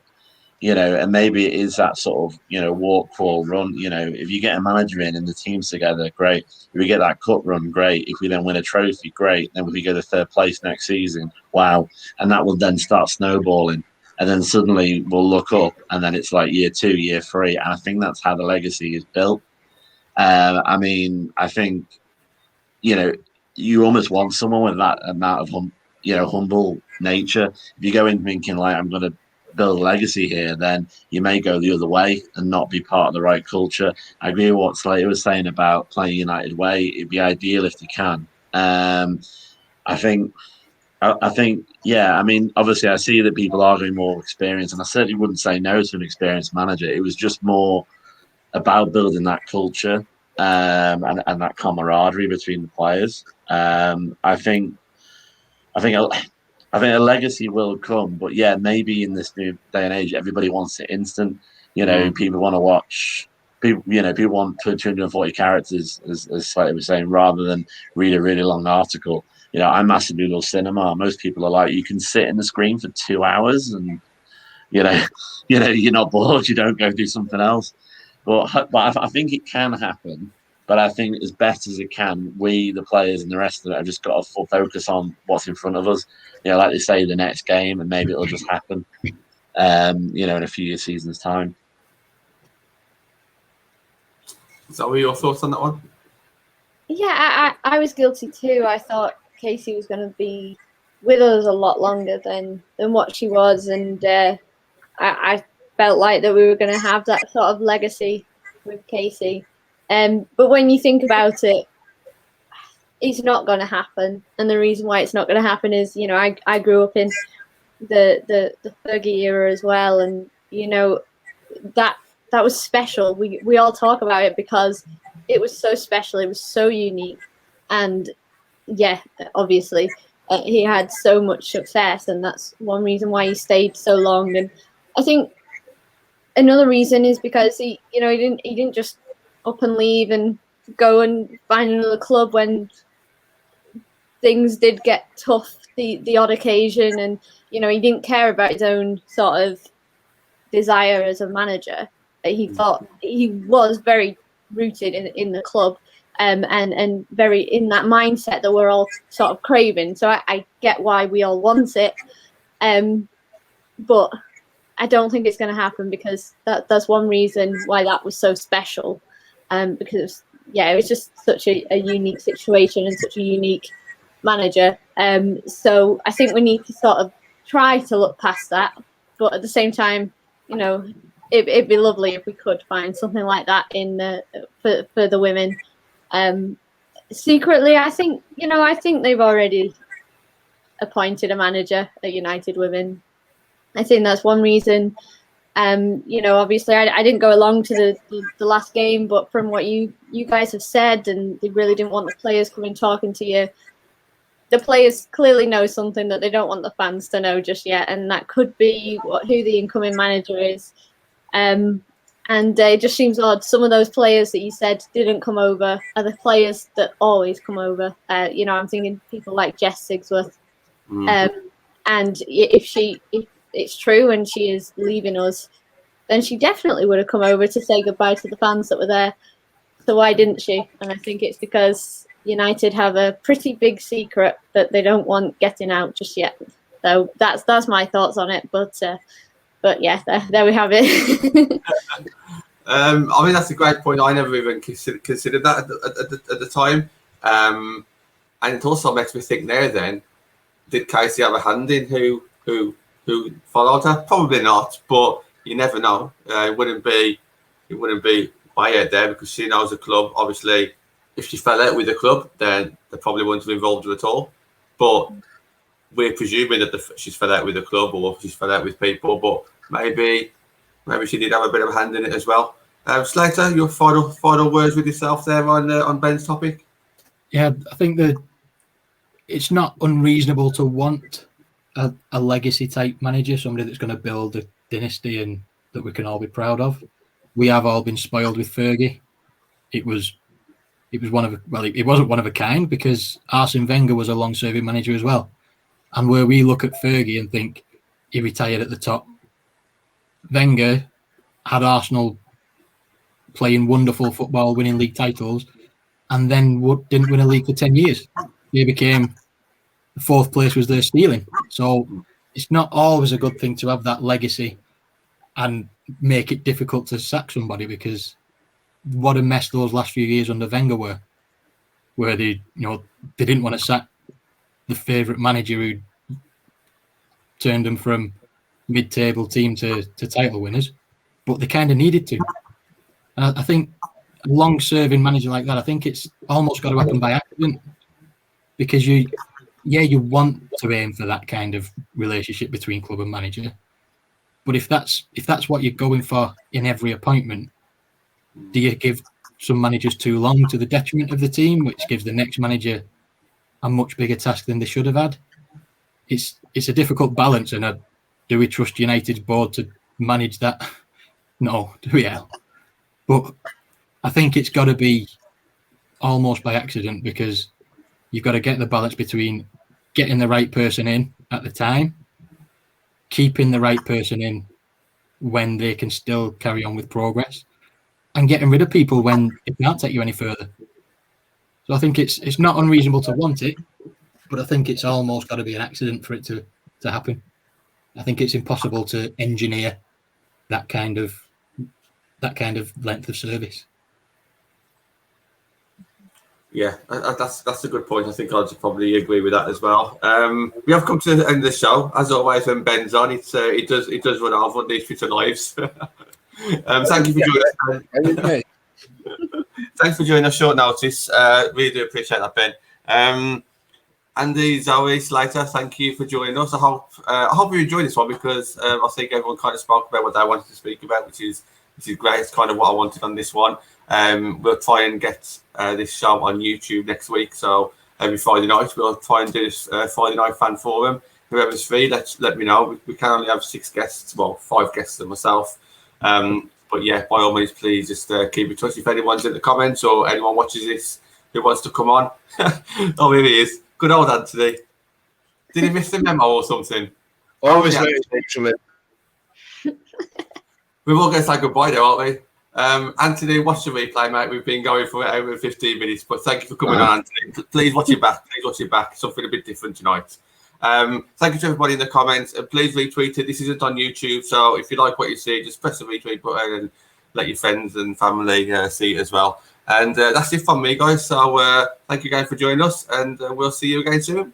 And maybe it is that sort of, walk, crawl, run. If you get a manager in and the team's together, great. If we get that cup run, great. If we then win a trophy, great. Then if we go to 3rd place next season, wow. And that will then start snowballing. And then suddenly we'll look up and then it's like year 2, year 3. And I think that's how the legacy is built. I mean, I think, you almost want someone with that amount of, humble nature. If you go in thinking like, I'm going to build a legacy here, then you may go the other way and not be part of the right culture. I agree with what Slater was saying about playing United way. It'd be ideal if you can. I think, yeah, I mean, obviously I see that people are getting more experience, and I certainly wouldn't say no to an experienced manager. It was just more about building that culture and that camaraderie between the players. I think a legacy will come, but yeah, maybe in this new day and age, everybody wants it instant. People want to watch. People want 240 characters, as Slater was saying, rather than read a really long article. I massively love cinema. Most people are like, you can sit in the screen for 2 hours, and you're not bored. You don't go do something else. But I think it can happen. But I think as best as it can, we, the players and the rest of it, have just got to full focus on what's in front of us. Like they say, the next game, and maybe it'll just happen, in a few seasons' time. So, what are your thoughts on that one? Yeah, I was guilty too. I thought Casey was going to be with us a lot longer than what she was, and I felt like that we were going to have that sort of legacy with Casey. But when you think about it, it's not going to happen. And the reason why it's not going to happen is, I grew up in the Fergie era as well. And, that was special. We all talk about it because it was so special. It was so unique. And yeah, obviously he had so much success, and that's one reason why he stayed so long. And I think another reason is because he didn't just up and leave and go and find another club when things did get tough, the odd occasion, and he didn't care about his own sort of desire as a manager. He thought he was very rooted in the club, and very in that mindset that we're all sort of craving. So I get why we all want it, but I don't think it's going to happen, because that's one reason why that was so special. Because it was just such a unique situation and such a unique manager. So I think we need to sort of try to look past that, but at the same time, it'd be lovely if we could find something like that for the women. Secretly, I think they've already appointed a manager at United Women. I think that's one reason. Obviously I didn't go along to the last game, but from what you guys have said, and they really didn't want the players coming talking to you, the players clearly know something that they don't want the fans to know just yet, and that could be who the incoming manager is. And And it just seems odd. Some of those players that you said didn't come over are the players that always come over. I'm thinking people like Jess Sigsworth. And if it's true and she is leaving us, then she definitely would have come over to say goodbye to the fans that were there. So why didn't she? And I think it's because United have a pretty big secret that they don't want getting out just yet. So that's my thoughts on it. But yeah, there we have it. I mean, that's a great point. I never even considered that at the time. And it also makes me think now then, did Casey have a hand in who followed her? Probably not, but you never know. It wouldn't be by out there because she knows the club. Obviously, if she fell out with the club, then they probably wouldn't have involved her at all. But we're presuming that she's fell out with the club or she's fell out with people. But maybe she did have a bit of a hand in it as well. Slater, your final words with yourself there on Ben's topic. Yeah, I think that it's not unreasonable to want a legacy type manager, somebody that's going to build a dynasty and that we can all be proud of. We have all been spoiled with Fergie. It wasn't one of a kind because Arsene Wenger was a long-serving manager as well. And where we look at Fergie and think he retired at the top, Wenger had Arsenal playing wonderful football, winning league titles, and then didn't win a league for 10 years. They became the fourth place was their stealing. So it's not always a good thing to have that legacy and make it difficult to sack somebody because what a mess those last few years under Wenger were, where they didn't want to sack the favourite manager who turned them from mid-table team to title winners, but they kind of needed to. I think a long-serving manager like that, I think it's almost got to happen by accident because you want to aim for that kind of relationship between club and manager. But if that's what you're going for in every appointment, do you give some managers too long to the detriment of the team, which gives the next manager a much bigger task than they should have had? It's a difficult balance, and do we trust United's board to manage that? No, do we? But I think it's got to be almost by accident because you've got to get the balance between getting the right person in at the time, keeping the right person in when they can still carry on with progress, and getting rid of people when it can't take you any further. So I think it's not unreasonable to want it, but I think it's almost got to be an accident for it to happen. I think it's impossible to engineer that kind of length of service. Yeah, that's a good point. I think I'd probably agree with that as well. We have come to the end of the show. As always, when Ben's on, it does run off on these Twitter lives. Thank you for joining us. Thanks for joining us short notice. Really do appreciate that, Ben. Andy, Zoe, Slater, thank you for joining us. I hope you enjoyed this one because I think everyone kind of spoke about what they wanted to speak about, which is great. It's kind of what I wanted on this one. We'll try and get this show on YouTube next week. So every Friday night, we'll try and do this Friday night fan forum. Whoever's free, let me know. We can only have 6 guests, well, 5 guests and myself. But yeah, by all means, please just keep in touch. If anyone's in the comments or anyone watches this who wants to come on. Oh, here he is. Good old Anthony. Did he miss the memo or something? Always late, actually. We're all going to say goodbye now, aren't we? Anthony, watch the replay, mate. We've been going for over 15 minutes, but thank you for coming on, Anthony. Please watch it back. Something a bit different tonight. Thank you to everybody in the comments. And please retweet it. This isn't on YouTube, so if you like what you see, just press the retweet button and let your friends and family see it as well. And that's it from me, guys. So thank you again for joining us, and we'll see you again soon.